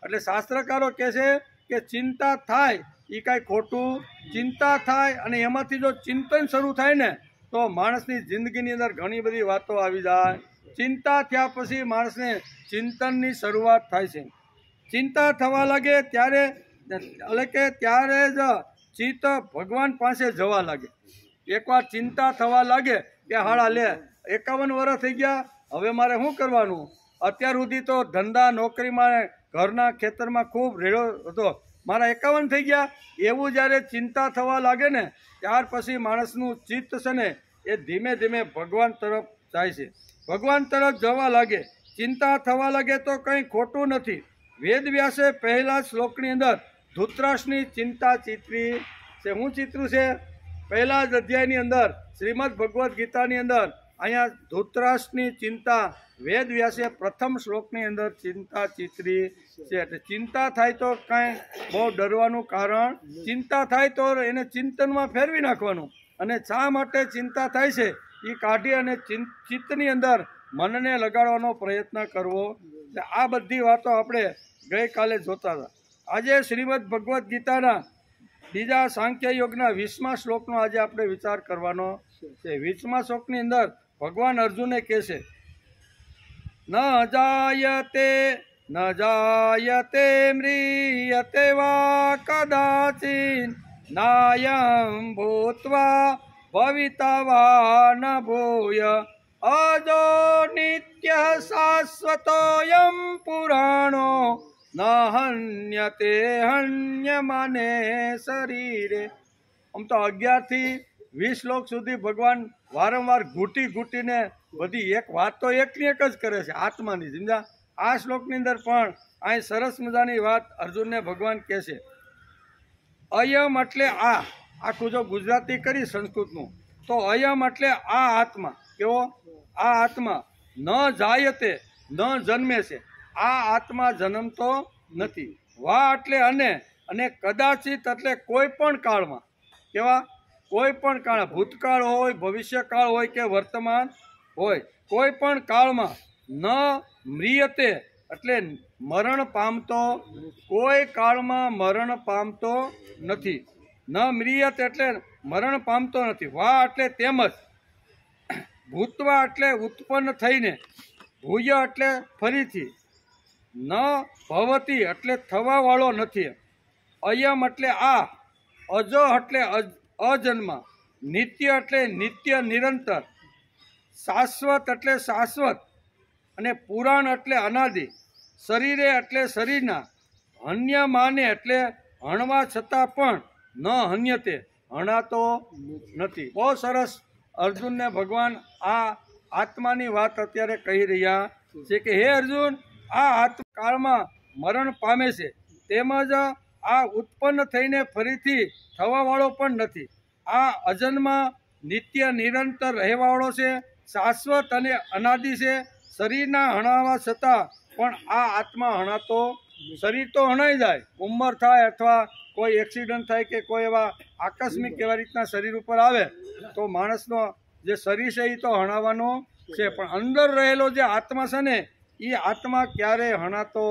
એટલે શાસ્ત્રકારો કહે છે કે ચિંતા થાય એ કાંઈ ખોટું. ચિંતા થાય અને એમાંથી જો ચિંતન શરૂ થાય ને તો માણસની જિંદગીની અંદર ઘણી બધી વાતો આવી જાય. ચિંતા થયા પછી માણસને ચિંતનની શરૂઆત થાય છે. ચિંતા થવા લાગે ત્યારે, એટલે કે ત્યારે જ ચિત્ત ભગવાન પાસે જવા લાગે. એકવાર ચિંતા થવા લાગે કે હાડા લે 51 વર્ષ થઈ ગયા, હવે મારે શું કરવાનું? અત્યાર સુધી તો ધંધા નોકરીમાં, ઘરના ખેતરમાં ખૂબ રેડો હતો, મારા 51 થઈ ગયા. એવું જ્યારે ચિંતા થવા લાગે ને ત્યાર પછી માણસનું ચિત્ત છે ને એ ધીમે ધીમે ભગવાન તરફ જાય છે, ભગવાન તરફ જવા લાગે. ચિંતા થવા લાગે તો કંઈ ખોટું નથી. વેદ વ્યાસે પહેલા શ્લોકની અંદર ધૃતરાષ્ટ્રની ચિંતા ચિત્રી છે. શું ચિત્રું છે? પહેલા જ અધ્યાયની અંદર શ્રીમદ ભગવદ્ ગીતાની અંદર અહીંયા ધૃતરાષ્ટ્રની ચિંતા વેદ વ્યાસે પ્રથમ શ્લોકની અંદર ચિંતા ચિત્રી છે. એટલે ચિંતા થાય તો કાંઈ બહુ ડરવાનું કારણ. ચિંતા થાય તો એને ચિંતનમાં ફેરવી નાખવાનું, અને શા માટે ચિંતા થાય છે એ કાઢી અને ચિત્તની અંદર મનને લગાડવાનો પ્રયત્ન કરવો. એટલે આ બધી વાતો આપણે ગઈકાલે જોતા હતા. આજે શ્રીમદ ભગવદ્ ગીતાના બીજા સાંખ્ય યોગના 20મા શ્લોકનો આજે આપણે વિચાર કરવાનો છે. 20મા શ્લોકની અંદર ભગવાન અર્જુનને કહે છે, ન જાયતે મ્રિયતે વા કદાચિન નાયં ભૂત્વા ભવિતા વા ન ભૂય અજો નિત્ય શાશ્વતોયમ પુરાણો ન હન્યતે હન્યમાને શરીરે. આમ તો 11 થી 20 શ્લોક સુધી ભગવાન વારંવાર ઘૂંટીને બધી એક વાત તો એકની એક જ કરે છે, આત્માની. સમજા? આ શ્લોકની અંદર પણ અહીં સરસ મજાની વાત અર્જુનને ભગવાન કહે છે. અયમ એટલે આ, આખું જો ગુજરાતી કરી સંસ્કૃતનું તો અયમ એટલે આ આત્મા. કેવો? આ આત્મા ન જાયતે, ન જન્મે છે. આ આત્મા જન્મતો નથી. વા એટલે અને કદાચિત એટલે કોઈ પણ કાળમાં. કેવા? કોઈ પણ કાળ, ભૂતકાળ હોય, ભવિષ્યકાળ હોય કે વર્તમાન હોય, કોઈ પણ કાળમાં ન મ્રિયતે એટલે મરણ પામતો, કોઈ કાળમાં મરણ પામતો નથી. ન મ્રિયત એટલે મરણ પામતો નથી. વા એટલે તેમજ, ભૂતવા એટલે ઉત્પન્ન થઈને, ભૂય એટલે ફરીથી, ન ભવતી એટલે થવાવાળો નથી. અયમ એટલે આ, અજો એટલે અજન્મ, નિત્ય એટલે નિત્ય નિરંતર, શાશ્વત એટલે શાશ્વત, અને પુરાણ એટલે અનાદિ, શરીરે એટલે શરીરના, હન્યમાને એટલે હણવા છતાં પણ ન હન્યતે હણાતો નથી. બહુ સરસ અર્જુનને ભગવાન આ આત્માની વાત અત્યારે કહી રહ્યા છે કે હે અર્જુન, આ આત્મકાળમાં મરણ પામે છે, તેમજ આ ઉત્પન્ન થઈને ફરીથી થવાવાળો પણ નથી. આ અજન્મા નિત્ય નિરંતર રહેવાવાળો છે, શાશ્વત અને અનાદિ છે. શરીરના હણાવા છતાં પણ આ આત્મા હણાતો, શરીર તો હણાઈ જાય, ઉંમર થાય અથવા કોઈ એક્સિડન્ટ થાય કે કોઈ એવા આકસ્મિક એવા રીતના શરીર ઉપર આવે તો માણસનો જે શરીર છે એ તો હણાવવાનો છે, પણ અંદર રહેલો જે આત્મા છે ને એ આત્મા ક્યારેય હણાતો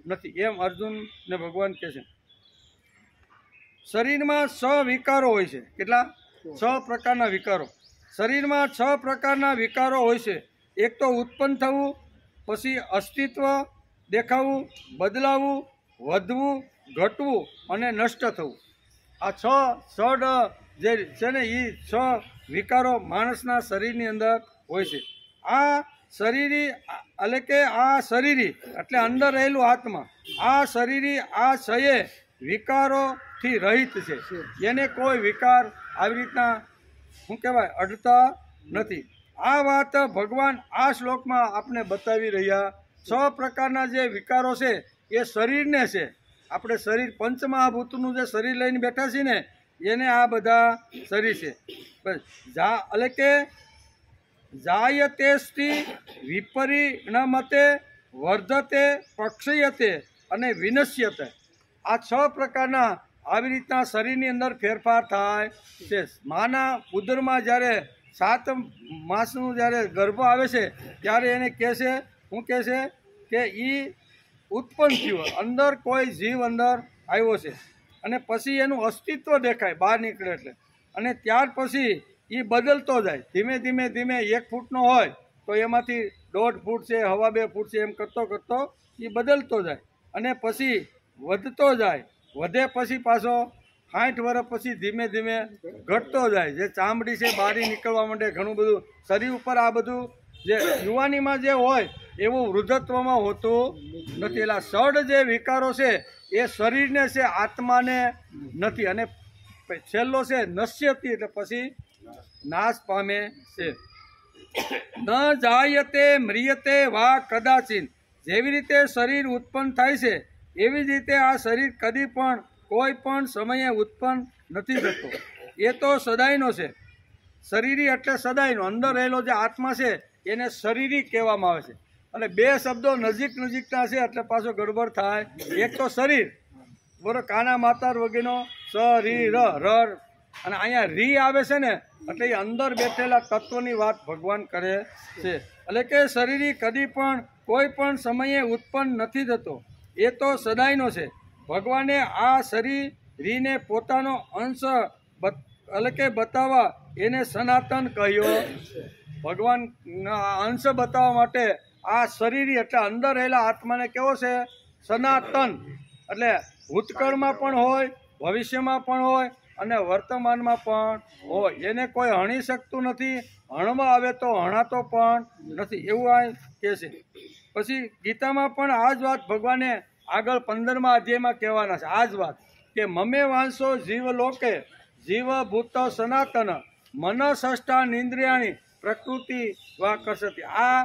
નથી. એમ અર્જુનને ભગવાન કહે છે. શરીરમાં 6 વિકારો હોય છે. કેટલા? 6 પ્રકારના વિકારો. શરીરમાં 6 પ્રકારના વિકારો હોય છે. એક તો ઉત્પન્ન થવું, પછી અસ્તિત્વ દેખાવું, બદલાવું, વધવું, ઘટવું અને નષ્ટ થવું. આ 6 જે છે ને એ 6 વિકારો માણસના શરીરની અંદર હોય છે. આ શરીરી એટલે કે આ શરીરી એટલે અંદર રહેલું આત્મા, આ શરીરી આ 6 વિકારોથી રહિત છે. એને કોઈ વિકાર આવી રીતના શું કહેવાય અડતા નથી. આ વાત ભગવાન આ શ્લોકમાં આપણે બતાવી રહ્યા. 6 પ્રકારના જે વિકારો છે એ શરીરને છે. આપણે શરીર પંચમહાભૂતનું જે શરીર લઈને બેઠા છીએ ને એને આ બધા શરીર છે. એટલે કે જાયતેસ્તિ વિપરિણમતે વર્ધતે પક્ષયતે અને વિનશ્યતે. આ 6 પ્રકારના આવી રીતના શરીરની અંદર ફેરફાર થાય છે. માના ઉદરમાં જ્યારે 7 માસનું જ્યારે ગર્ભ આવે છે ત્યારે એને કહે છે, શું કહે છે કે એ ઉત્પન્ન થયું, અંદર કોઈ જીવ અંદર આવ્યો છે, અને પછી એનું અસ્તિત્વ દેખાય બહાર નીકળે એટલે, અને ત્યાર પછી એ બદલતો જાય. ધીમે ધીમે 1 ફૂટનો હોય તો એમાંથી 1.5 ફૂટ છે, 1.5 ફૂટ છે, એમ કરતો એ બદલતો જાય, અને પછી વધતો જાય. વધે પછી પાછો 60 વર્ષ પછી ધીમે ઘટતો જાય. જે ચામડી છે બહારી નીકળવા માંડે, ઘણું બધું શરીર ઉપર. આ બધું જે યુવાનીમાં જે હોય એવું વૃદ્ધત્વમાં હોતું નથી. એટલે ષડ જે વિકારો છે એ શરીરને છે, આત્માને નથી. અને છેલ્લો છે નશ્યતિ એટલે પછી નાશ પામે છે. ન જાયતે મ્રિયતે વા કદાચિન. જેવી રીતે શરીર ઉત્પન્ન થાય છે એવી જ રીતે આ શરીર કદી પણ કોઈ પણ સમયે ઉત્પન્ન નથી થતો. એ તો સદાયનો છે. શરીરી એટલે સદાયનો. અંદર રહેલો જે આત્મા છે એને શરીરી કહેવામાં આવે છે. અને 2 શબ્દો નજીકના છે એટલે પાછો ગડબડ થાય. એક તો શરીર, બરોબર, કાના માતાર વગેરેનો શરીર ર, અને અહીંયા રી આવે છે ને એટલે એ અંદર બેઠેલા તત્વની વાત ભગવાન કરે છે. એટલે કે શરીરી કદી પણ કોઈ પણ સમયે ઉત્પન્ન નથી થતો, એ તો સદાયનો છે. ભગવાને આ શરીરીને પોતાનો અંશ એટલે કે બતાવવા એને સનાતન કહ્યો. ભગવાન અંશ બતાવવા માટે આ શરીરી એટલે અંદર રહેલા આત્માને કેવો છે? સનાતન. એટલે ભૂતકાળમાં પણ હોય, ભવિષ્યમાં પણ હોય અને વર્તમાનમાં પણ હોય. એને કોઈ હણી શકતું નથી, હણમાં આવે તો હણાતો પણ નથી, એવું આ કહે છે. પછી ગીતામાં પણ આ જ વાત ભગવાને આગળ 15મા અધ્યાયમાં કહેવાના છે. આ જ વાત કે મમે વાંસો જીવ લોકે જીવ ભૂત સનાતન મન ષષ્ઠા નિંદ્રિયાણી પ્રકૃતિ વા કરસતી. આ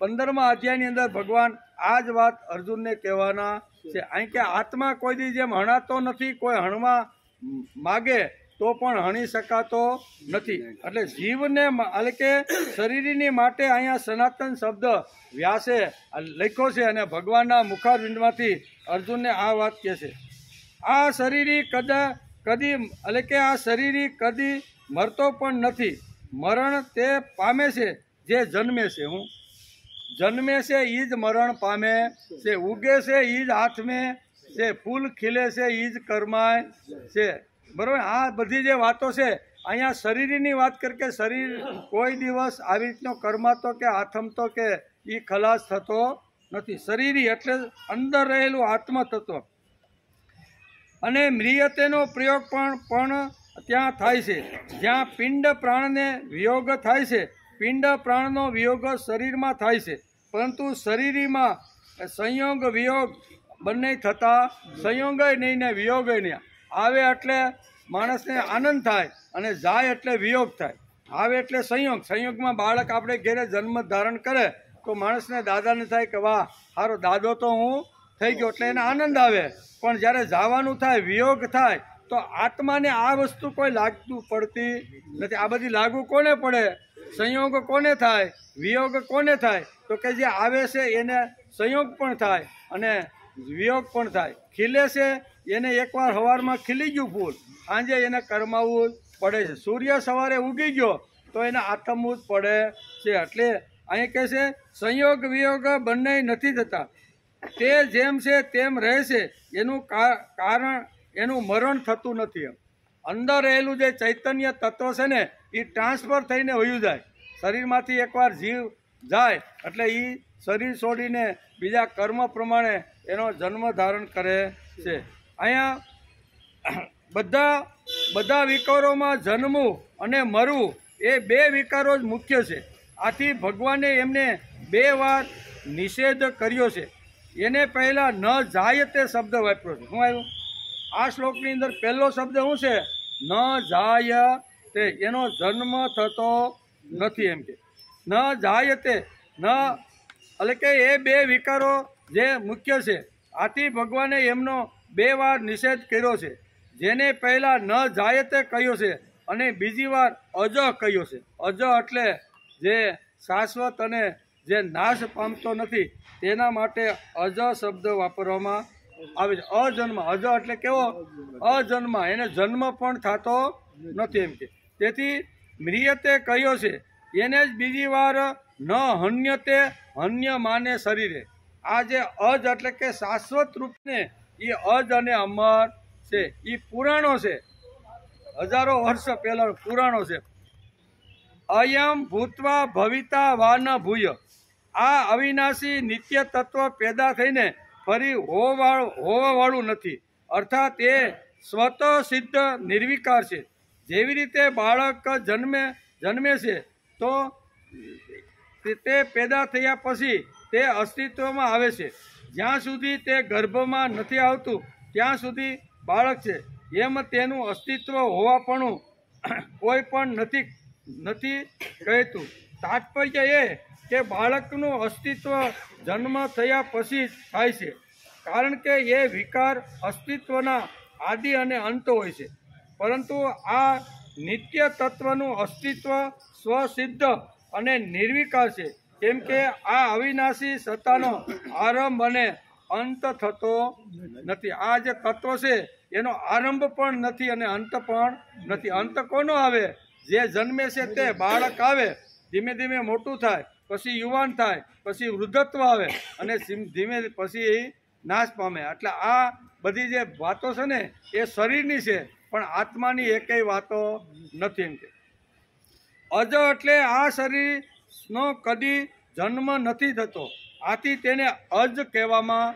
15મા અધ્યાયની અંદર ભગવાન આ જ વાત અર્જુનને કહેવાના છે. અહીં કે આત્મા કોઈ દી જેમ હણાતો નથી, કોઈ હણવા માગે તો પણ હણી શકાતો નથી. એટલે જીવને એટલે કે શરીરની માટે અહીંયા સનાતન શબ્દ વ્યાસે લખ્યો છે અને ભગવાનના મુખારવિંદમાંથી અર્જુનને આ વાત કહે છે. આ શરીરી કદી એટલે કે આ શરીરી કદી મરતો પણ નથી. મરણ તે પામે છે જે જન્મે છે. હું જન્મે છે એ જ મરણ પામે છે, ઉગે છે એ જ હાથમે છે, ફૂલ ખીલે છે એ જ કરમાય છે. બરાબર. આ બધી જે વાતો છે અહીંયા શરીરની વાત કરી કે શરીર કોઈ દિવસ આવી રીતનો કરમાતો કે હાથમતો કે એ ખલાસ થતો નથી. શરીરી એટલે અંદર રહેલું આત્મતત્વ. અને મ્રિયતેનો પ્રયોગ પણ ત્યાં થાય છે જ્યાં પિંડ પ્રાણને વિયોગ થાય છે. પિંડ પ્રાણનો વિયોગ શરીરમાં થાય છે, પરંતુ શરીરમાં સંયોગ વિયોગ બંને થતા, સંયોગય નહીં ને વિયોગય નહીં. આવે એટલે માણસને આનંદ થાય અને જાય એટલે વિયોગ થાય. આવે એટલે સંયોગ. સંયોગમાં બાળક આપણે ઘેરે જન્મ ધારણ કરે તો માણસને દાદાને થાય કે વાહ સારો દાદો તો હું થઈ ગયો, એટલે એને આનંદ આવે. પણ જ્યારે જવાનું થાય, વિયોગ થાય, તો આત્માને આ વસ્તુ કોઈ લાગતું પડતી નથી. આ બધી લાગુ કોને પડે? સંયોગ કોને થાય? વિયોગ કોને થાય? તો કે જે આવે છે એને સંયોગ પણ થાય અને વિયોગ પણ થાય. ખીલે છે એને એકવાર સવારમાં ખીલી ગયું ફૂલ, સાંજે એને કરમાવવું પડે છે. સૂર્ય સવારે ઉગી ગયો તો એને આથમવું જ પડે છે. એટલે અહીં કહે છે સંયોગ વિયોગ બંને નથી થતા, તે જેમ છે તેમ રહે છે. એનું કારણ એનું મરણ થતું નથી. અંદર રહેલું જે ચૈતન્ય તત્વ છે ને એ ટ્રાન્સફર થઈને વયું જાય. શરીરમાંથી એકવાર જીવ જાય એટલે એ શરીર છોડીને બીજા કર્મ પ્રમાણે એનો જન્મ ધારણ કરે છે. અહીંયા બધા વિકારોમાં જન્મવું અને મરવું એ બે વિકારો જ મુખ્ય છે. આથી ભગવાને એમને 2 વાર નિષેધ કર્યો છે. એને પહેલાં ન જાય તે શબ્દ વાપર્યો છે. શું આવ્યું આ શ્લોકની અંદર? પહેલો શબ્દ શું છે? ન જાય તે, એનો જન્મ થતો નથી. એમ કે ન જાય તે ન એટલે કે એ 2 વિકારો જે મુખ્ય છે. આથી ભગવાને એમનો 2 વાર નિષેધ કર્યો છે. જેને પહેલાં ન જાય તે કહ્યો છે અને બીજી વાર અજ કહ્યો છે. અજ એટલે જે શાશ્વત અને જે નાશ પામતો નથી તેના માટે અજ શબ્દ વાપરવામાં આવે છે. અજન્મ, અજ એટલે કેવો? અજન્મ, એને જન્મ પણ થતો નથી. એમ કે તેથી મ્રિયતે કહ્યો છે. એને જ બીજી વાર ન હન્યતે હન્ય માને શરીરે. આ જે અજ એટલે કે શાશ્વત રૂપને એ અજ અને અમર છે. એ પુરાણો છે, હજારો વર્ષ પહેલા પુરાણો છે. અયમ ભૂતવા ભવિતા વા ન ભૂય. આ અવિનાશી નિત્ય તત્વ પેદા થઈને ફરી હોવાવાળું નથી. અર્થાત એ સ્વતઃ સિદ્ધ નિર્વિકાર છે. જેવી રીતે બાળક જન્મે છે તો તે પેદા થયા પછી તે અસ્તિત્વમાં આવે છે. જ્યાં સુધી તે ગર્ભમાં નથી આવતું ત્યાં સુધી બાળક છે. એમ તેનું અસ્તિત્વ હોવાપણું કોઈ પણ નથી કહેતું. તાત્પર્ય એ કે બાળકનું અસ્તિત્વ જન્મ થયા પછી જ થાય છે, કારણ કે એ વિકાર અસ્તિત્વના આદિ અને અંત હોય છે. પરંતુ આ નિત્ય તત્વનું અસ્તિત્વ સ્વસિદ્ધ અને નિર્વિકાર છે, કેમ કે આ અવિનાશી સત્તાનો આરંભ અને અંત થતો નથી. આ જે તત્વ છે એનો આરંભ પણ નથી અને અંત પણ નથી. અંત કોનો આવે? જે જન્મે છે તે બાળક આવે, ધીમે ધીમે મોટું થાય પછી યુવાન થાય, પછી વૃદ્ધત્વ આવે અને ધીમે પછી એ નાશ પામે. એટલે આ બધી જે વાતો છે ને એ શરીરની છે, પણ આત્માની એકેય વાતો નથી. એમ કે અજ એટલે આ શરીરનો કદી જન્મ નથી થતો, આથી તેને અજ કહેવામાં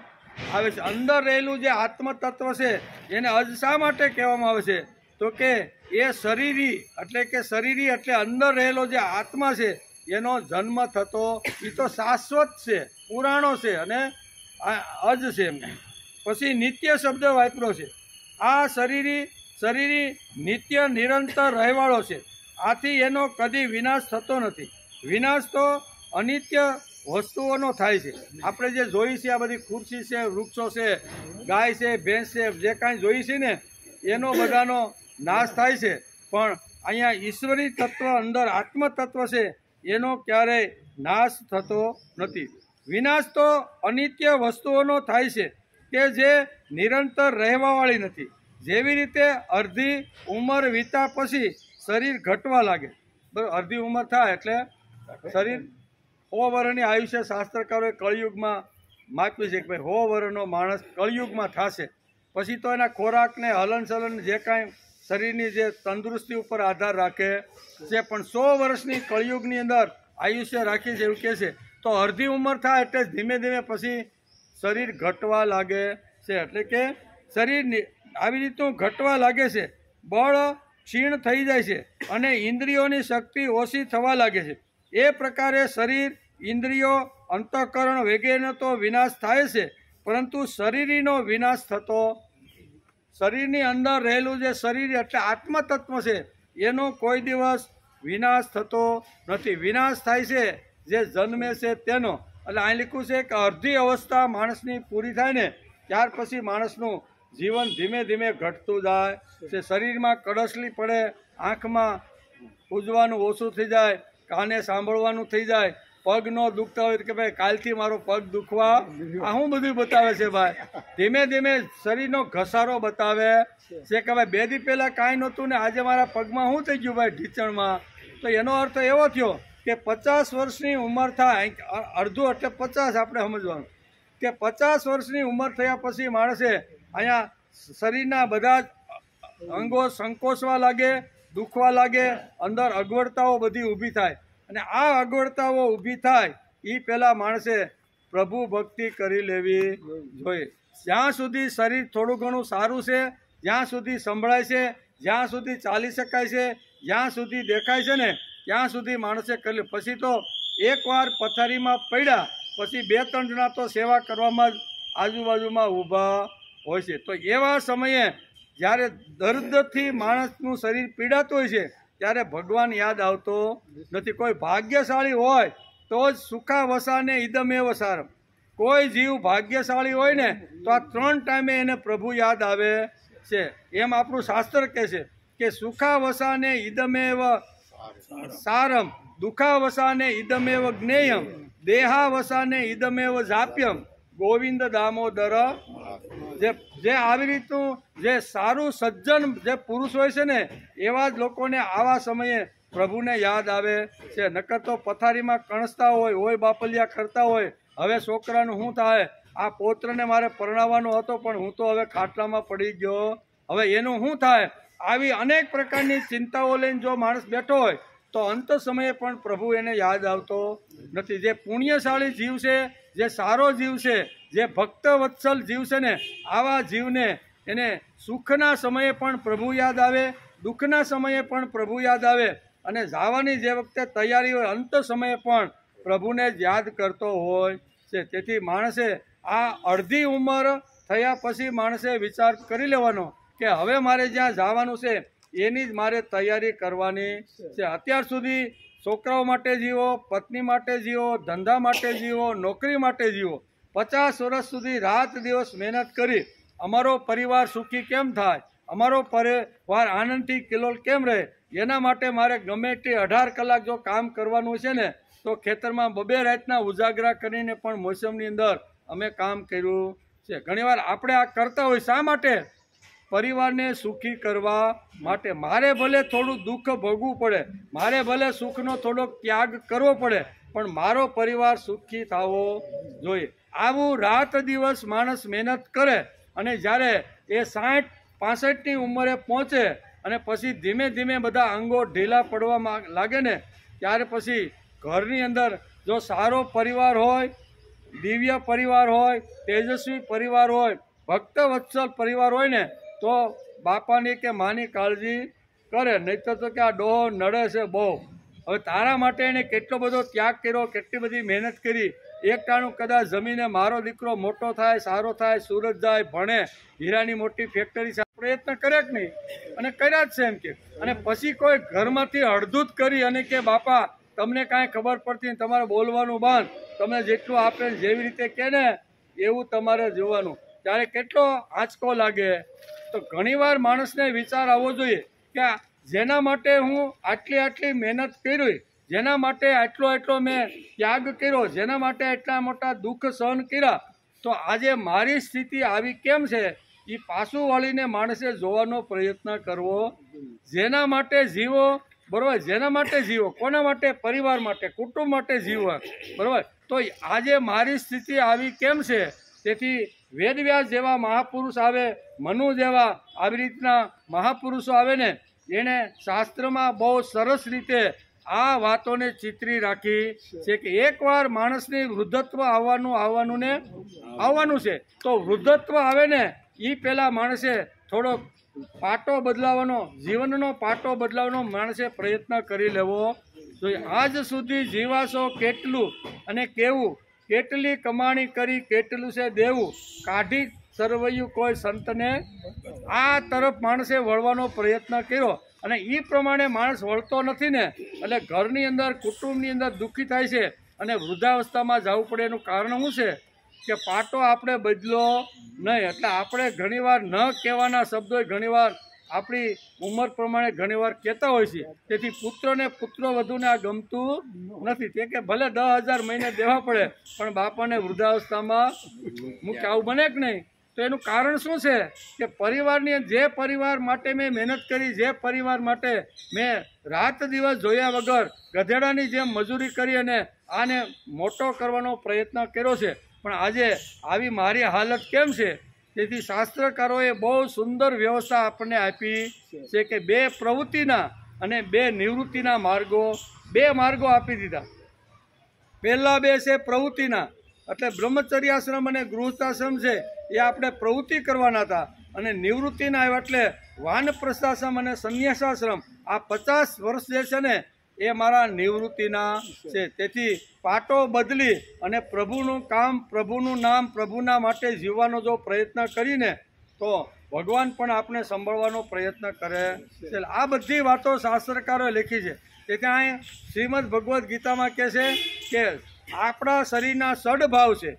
આવે છે. અંદર રહેલું જે આત્મ તત્વ છે એને અજ શા માટે કહેવામાં આવે છે? તો કે એ શરીરી એટલે અંદર રહેલો જે આત્મા છે એનો જન્મ થતો એ તો શાશ્વત છે, પુરાણો છે અને અજ છે. એમને પછી નિત્ય શબ્દ વાપર્યો છે. આ શરીરી નિત્ય નિરંતર રહેવાળો છે, આથી એનો કદી વિનાશ થતો નથી. વિનાશ તો અનિત્ય વસ્તુઓનો થાય છે. આપણે જે જોઈ છે આ બધી ખુરશી છે, વૃક્ષો છે, ગાય છે, ભેંસ છે, જે કાંઈ જોઈ છે ને એનો બધાનો નાશ થાય છે, પણ અહીંયા ઈશ્વરી તત્વ અંદર આત્મ તત્વ છે એનો ક્યારેય નાશ થતો નથી. વિનાશ તો અનિત્ય વસ્તુઓનો થાય છે કે જે નિરંતર રહેવાવાળી નથી. જેવી રીતે અડધી ઉંમર વીતા પછી શરીર ઘટવા લાગે. બરાબર, અડધી ઉંમર થાય એટલે શરીર 100 વર્ષની આયુષ્ય શાસ્ત્રકારોએ કળિયુગમાં માપ્યું છે કે ભાઈ 100 વર્ષનો માણસ કળિયુગમાં થશે. પછી તો એના ખોરાકને હલનચલન જે કાંઈ શરીરની જે તંદુરસ્તી ઉપર આધાર રાખે છે, પણ 100 વર્ષની કળિયુગની અંદર આયુષ્ય રાખી છે એવું કહે છે. તો અડધી ઉંમર થાય એટલે ધીમે ધીમે પછી શરીર ઘટવા લાગે છે. એટલે કે શરીર આવી રીતનું ઘટવા લાગે છે, બળ ક્ષીણ થઈ જાય છે અને ઇન્દ્રિયોની શક્તિ ઓછી થવા લાગે છે. એ પ્રકારે શરીર, ઇન્દ્રિયો, અંતઃકરણ વગેરેનો તો વિનાશ થાય છે, પરંતુ શરીરીનો વિનાશ થતો. શરીરની અંદર રહેલું જે શરીર એટલે આત્મતત્વ છે એનો કોઈ દિવસ વિનાશ થતો નથી. વિનાશ થાય છે જે જન્મે છે તેનો. એટલે અહીં લખ્યું છે કે અડધી અવસ્થા માણસની પૂરી થાય ને ત્યાર પછી માણસનું જીવન ધીમે ધીમે ઘટતું જાય છે. શરીરમાં કડસલી પડે, આંખમાં પૂજવાનું ઓછું થઈ જાય, કાને સાંભળવાનું થઈ જાય, પગ ન દુખતા હોય કે ભાઈ કાલથી મારો પગ દુખવા, આ શું બધું બતાવે છે ભાઈ? ધીમે ધીમે શરીરનો ઘસારો બતાવે છે કે ભાઈ 2 દી પહેલાં કાંઈ નહોતું ને આજે મારા પગમાં શું થઈ ગયું ભાઈ ઢીચણમાં. તો એનો અર્થ એવો થયો કે 50 વર્ષની ઉંમર થાય, અડધું એટલે 50 આપણે સમજવાનું કે 50 વર્ષની ઉંમર થયા પછી માણસે અહીંયા શરીરના બધા જ અંગો સંકોચવા લાગે, દુખવા લાગે, અંદર અગવડતાઓ બધી ઊભી થાય. અને આ અગવડતાઓ ઊભી થાય એ પહેલાં માણસે પ્રભુ ભક્તિ કરી લેવી જોઈએ. જ્યાં સુધી શરીર થોડું ઘણું સારું છે, જ્યાં સુધી સંભળાય છે, જ્યાં સુધી ચાલી શકાય છે, જ્યાં સુધી દેખાય છે ને ત્યાં સુધી માણસે કરી લે. પછી તો એકવાર પથારીમાં પડ્યા પછી 2-3 જણા તો સેવા કરવામાં જ આજુબાજુમાં ઊભા હોય છે. તો એવા સમયે જ્યારે દર્દથી માણસનું શરીર પીડાતું હોય છે ત્યારે ભગવાન યાદ આવતો નથી. કોઈ ભાગ્યશાળી હોય તો જ સુખા વસાને ઇદમેવ સારમ. કોઈ જીવ ભાગ્યશાળી હોય ને તો આ 3 ટાઈમે એને પ્રભુ યાદ આવે છે. એમ આપણું શાસ્ત્ર કહે છે કે સુખા વસાને ઇદમેવ સારમ, દુઃખા વસાને ઇદમેવ જ્ઞેયમ, દેહા વસાને ઇદમેવ જાપ્યમ, ગોવિંદ દામોદર. જે આવી રીતનું જે સારું સજ્જન જે પુરુષ હોય છે ને એવા જ લોકોને આવા સમયે પ્રભુને યાદ આવે છે. નકર તો પથારીમાં કણસતા હોય બાપલિયા કરતા હોય, હવે છોકરાનું શું થાય, આ પૌત્રને મારે પરણાવવાનો હતો પણ હું તો હવે ખાટલામાં પડી ગયો, હવે એનું શું થાય? આવી અનેક પ્રકારની ચિંતાઓ લઈને જો માણસ બેઠો હોય તો અંત સમયે પણ પ્રભુ એને યાદ આવતો નથી. જે પુણ્યશાળી જીવ છે, જે સારો જીવ છે, જે ભક્ત વત્સલ જીવ છે ને આવા જીવને એને સુખના સમયે પણ પ્રભુ યાદ આવે, દુઃખના સમયે પણ પ્રભુ યાદ આવે અને જવાની જે વખતે તૈયારી હોય અંત સમયે પણ પ્રભુને જ યાદ કરતો હોય છે. તેથી માણસે આ અડધી ઉંમર થયા પછી માણસે વિચાર કરી લેવાનો કે હવે મારે જ્યાં જવાનું છે એની જ મારે તૈયારી કરવાની છે. અત્યાર સુધી છોકરાઓ માટે જીવો, પત્ની માટે જીવો, ધંધા માટે જીવો, નોકરી માટે જીવો. 50 વર્ષ સુધી રાત દિવસ મહેનત કરી અમારો પરિવાર સુખી કેમ થાય, અમારો પરિવાર આનંદથી કિલોલ કેમ રહે, એના માટે મારે ગમે તે 18 કલાક જો કામ કરવાનું છે ને તો ખેતરમાં 2 રાતના ઉજાગરા કરીને પણ મોસમની અંદર અમે કામ કર્યું છે. ઘણીવાર આપણે આ કરતા હોય શા માટે? પરિવારને સુખી કરવા માટે. મારે ભલે થોડું દુઃખ ભોગવવું પડે, મારે ભલે સુખનો થોડોક ત્યાગ કરવો પડે, પણ મારો પરિવાર સુખી થવો જોઈએ. આવું રાત દિવસ માણસ મહેનત કરે અને જ્યારે એ 60-65ની ઉંમરે પહોંચે અને પછી ધીમે ધીમે બધા અંગો ઢીલા પડવા લાગે ને, ત્યારે પછી ઘરની અંદર જો સારો પરિવાર હોય, દિવ્ય પરિવાર હોય, તેજસ્વી પરિવાર હોય, ભક્ત વત્સલ પરિવાર હોય ને, તો બાપાની કે માની કાળજી કરે. નહીં તો કે આ ડોહો નડે છે બહુ, હવે તારા માટે એને કેટલો બધો ત્યાગ કર્યો, કેટલી બધી મહેનત કરી, એક ટાણું કદાચ જમીને મારો દીકરો મોટો થાય, સારો થાય, સુરત જાય, ભણે, હીરાની મોટી ફેક્ટરી છે, પ્રયત્ન કરે કે નહીં? અને કર્યા જ છે એમ કે. અને પછી કોઈ ઘરમાંથી અડધૂત કરી અને કે બાપા તમને કાંઈ ખબર પડતી નહીં, તમારે બોલવાનું બંધ, તમને જેટલું આપે જેવી રીતે કહે ને એવું તમારે જોવાનું, ત્યારે કેટલો આંચકો લાગે. તો ઘણીવાર માણસને વિચાર આવવો જોઈએ કે જેના માટે હું આટલી મહેનત કરી, જેના માટે આટલો મેં ત્યાગ કર્યો, જેના માટે આટલા મોટા દુઃખ સહન કર્યા, તો આજે મારી સ્થિતિ આવી કેમ છે, એ પાછું વળીને માણસે જોવાનો પ્રયત્ન કરવો. જેના માટે જીવો, બરાબર, જેના માટે જીવો, કોના માટે? પરિવાર માટે, કુટુંબ માટે જીવો, બરાબર. તો આજે મારી સ્થિતિ આવી કેમ છે? તેથી વેદવ્યાસ જેવા મહાપુરુષ આવે, મનુ જેવા આવી રીતના મહાપુરુષો આવે ને, એણે શાસ્ત્રમાં બહુ સરસ રીતે આ વાતોને ચિતરી રાખી છે કે એકવાર માણસને વૃદ્ધત્વ આવવાનું છે. તો વૃદ્ધત્વ આવે ને એ પહેલાં માણસે થોડો પાટો બદલાવાનો, જીવનનો પાટો બદલાવવાનો માણસે પ્રયત્ન કરી લેવો જોઈએ. આજ સુધી જીવાશો કેટલું અને કેવું, કેટલી કમાણી કરી, કેટલું છે દેવું, કાઢી સરવૈયું કોઈ સંતને. આ તરફ માણસે વળવાનો પ્રયત્ન કર્યો અને એ પ્રમાણે માણસ વળતો નથી ને, એટલે ઘરની અંદર, કુટુંબની અંદર દુઃખી થાય છે અને વૃદ્ધાવસ્થામાં જવું પડે. એનું કારણ શું છે કે પાટો આપણે બદલો નહીં. એટલે આપણે ઘણીવાર ન કહેવાના શબ્દો ઘણીવાર આપણી ઉંમર પ્રમાણે ઘણીવાર કહેતા હોય છે. તેથી પુત્ર વધુને આ ગમતું નથી. તે કે ભલે 10,000 મહિને દેવા પડે પણ બાપાને વૃદ્ધાવસ્થામાં મૂકે, આવું બને કે નહીં? તો એનું કારણ શું છે કે પરિવારની, જે પરિવાર માટે મેં મહેનત કરી, જે પરિવાર માટે મેં રાત દિવસ જોયા વગર ગધેડાની જેમ મજૂરી કરી અને આને મોટો કરવાનો પ્રયત્ન કર્યો છે, પણ આજે આવી મારી હાલત કેમ છે? તેથી શાસ્ત્રકારોએ બહુ સુંદર વ્યવસ્થા આપણને આપી છે કે 2 પ્રવૃત્તિના અને 2 નિવૃત્તિના માર્ગો, 2 માર્ગો આપી દીધા. પહેલા 2 છે પ્રવૃત્તિના, એટલે બ્રહ્મચર્યાશ્રમ અને ગૃહસ્થાશ્રમ છે એ આપણે પ્રવૃત્તિ કરવાના હતા, અને નિવૃત્તિના આવ્યા એટલે વાનપ્રસ્થાશ્રમ અને સંન્યાસાશ્રમ, આ 50 વર્ષ જે છે ને એ મારા નિવૃત્તિના છે. તેથી પાટો બદલી અને પ્રભુનું કામ, પ્રભુનું નામ, પ્રભુના માટે જીવવાનો જો પ્રયત્ન કરીને તો ભગવાન પણ આપણે સંભાળવાનો પ્રયત્ન કરે છે. આ બધી વાતો શાસ્ત્રકારોએ લખી છે. તેથી અહીં શ્રીમદ ભગવદ્ ગીતામાં કહે છે કે આપણા શરીરના 6 ભાવ છે.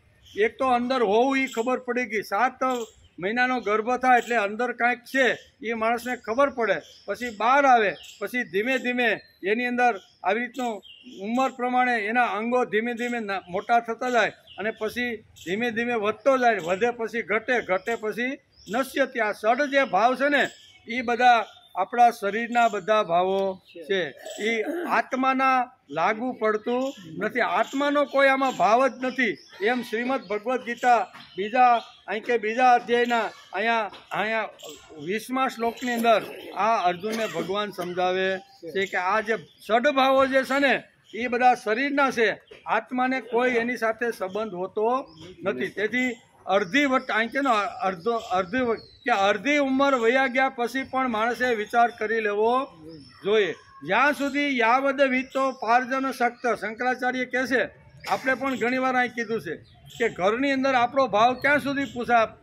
એક તો અંદર હોવું એ ખબર પડી ગઈ, 7 મહિનાનો ગર્ભ થાય એટલે અંદર કાંઈક છે એ માણસને ખબર પડે, પછી બહાર આવે, પછી ધીમે ધીમે એની અંદર આવી રીતનું ઉંમર પ્રમાણે એના અંગો ધીમે ધીમે મોટા થતા જાય અને પછી ધીમે ધીમે વધતો જાય, વધે પછી ઘટે પછી નશ્યતિ. આ 6 જે ભાવ છે ને એ બધા આપણા શરીરના બધા ભાવો છે. એ આત્માના લાગુ પડતું નથી, આત્માનો કોઈ આમાં ભાવ જ નથી. એમ શ્રીમદ ભગવદ્ ગીતા બીજા અધ્યાયના અહીંયા 20મા શ્લોકની અંદર આ અર્જુનને ભગવાન સમજાવે છે કે આ જે 6 ભાવો જે છે ને એ બધા શરીરના છે, આત્માને કોઈ એની સાથે સંબંધ હોતો નથી. તેથી અડધી ઉંમર વયા ગયા પછી પણ માણસે વિચાર કરી લેવો જોઈએ. જ્યાં સુધી યાવદ વિતો પાર્જન શક્ત, શંકરાચાર્ય કહે છે, આપણે પણ ઘણીવાર અહીં કીધું છે કે ઘરની અંદર આપણો ભાવ ક્યાં સુધી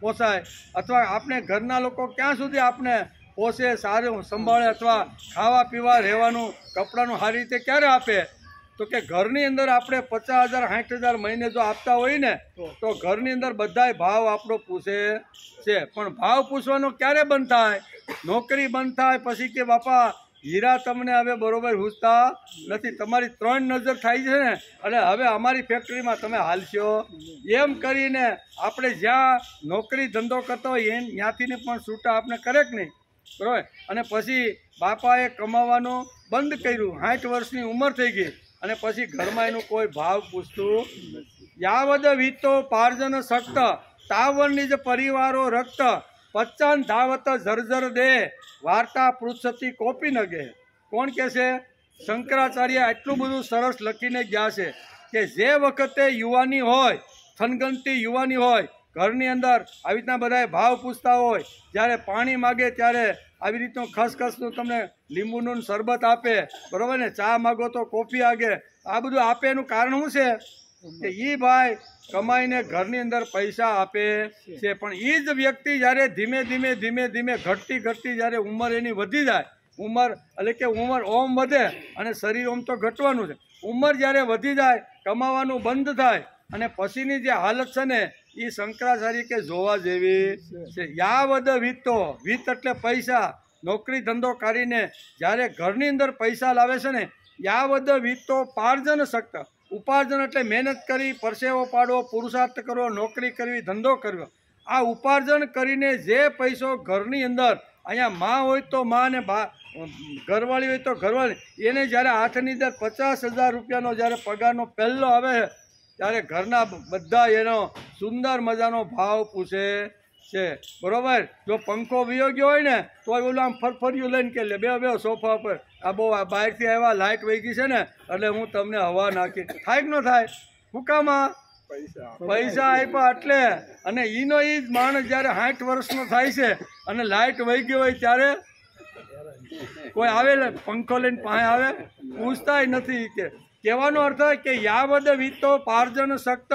પોસાય, અથવા આપણે ઘરના લોકો ક્યાં સુધી આપણે પોષે, સારું સંભાળે, અથવા ખાવા પીવા, રહેવાનું, કપડાનું સારી રીતે ક્યારે આપે? તો કે ઘરની અંદર આપણે 50,000-60,000 મહિને જો આપતા હોય ને તો ઘરની અંદર બધાય ભાવ આપણો પૂછે છે. પણ ભાવ પૂછવાનો ક્યારે બંધ થાય? નોકરી બંધ થાય પછી કે બાપા હીરા તમને હવે બરોબર પૂછતા નથી, તમારી 3 નજર થાય છે ને, એટલે હવે અમારી ફેક્ટરીમાં તમે હાલશો. એમ કરીને આપણે જ્યાં નોકરી ધંધો કરતા હોય ત્યાંથી પણ છૂટા આપણે કરે કે નહીં, બરાબર? અને પછી બાપાએ કમાવાનું બંધ કર્યું, 60 વર્ષની ઉંમર થઈ ગઈ અને પછી ઘરમાં એનું કોઈ ભાવ પૂછતું યાવદ વિત્તો પાર્જન સક્ત તાવરની જ પરિવારો રક્ત પચ્ચન ધાવત ઝરઝર દે વાર્તા પૃચ્છતી કોપી ન ગે. કોણ કહે છે? શંકરાચાર્ય એટલું બધું સરસ લખીને ગયા છે કે જે વખતે યુવાની હોય, થનગનતી યુવાની હોય, ઘરની અંદર આવી રીતના બધા ભાવ પૂછતા હોય, જ્યારે પાણી માગે ત્યારે આવી રીતનું ખસખસનું તમને લીંબુનું શરબત આપે, બરાબર ને, ચા માગો તો કોફી આગે, આ બધું આપે એનું કારણ શું છે? કે એ ભાઈ કમાઈને ઘરની અંદર પૈસા આપે છે. પણ એ જ વ્યક્તિ જ્યારે ધીમે ધીમે ધીમે ધીમે ઘટતી જ્યારે ઉંમર એની વધી જાય, ઉંમર એટલે કે ઉંમર ઓમ વધે અને શરીર ઓમ તો ઘટવાનું છે, ઉંમર જ્યારે વધી જાય, કમાવાનું બંધ થાય અને પછીની જે હાલત છે ને એ શંકરાચાર્ય કે જોવા જેવી છે. યાવદ વિત્તો, વિત્ત એટલે પૈસા, નોકરી ધંધો કરીને જ્યારે ઘરની અંદર પૈસા લાવે છે ને, યાવદ વિત્તો પાર્જન શક્ત, ઉપાર્જન એટલે મહેનત કરી, પરસેવો પાડવો, પુરુષાર્થ કરવો, નોકરી કરવી, ધંધો કરવો, આ ઉપાર્જન કરીને જે પૈસો ઘરની અંદર, અહીંયા માં હોય તો માં ને ઘરવાળી હોય તો ઘરવાળી, એને જ્યારે હાથની અંદર 50,000 રૂપિયાનો જ્યારે પગારનો પહેલો આવે ત્યારે ઘરના બધા એનો સુંદર મજાનો ભાવ પૂછે છે, બરોબર. જો પંખો વિયો ગયો હોય ને તો ઓલું આમ ફરફરિયું લઈને કે લે બે સોફા પર, આ બહુ બહારથી આવ્યા, લાઇટ વહી ગઈ છે ને એટલે હું તમને હવા નાખી, થાય કે ન થાય? હુકામાં પૈસા આપ્યા એટલે. અને ઈનો ઈ જ માણસ જ્યારે 60 વર્ષનો થાય છે અને લાઇટ વહી ગયો હોય ત્યારે કોઈ આવે પંખો લઈને પાસે આવે, પૂછતાય નથી. કે કહેવાનો અર્થ કે યાવદ વિત્તો પાર્જન શક્ત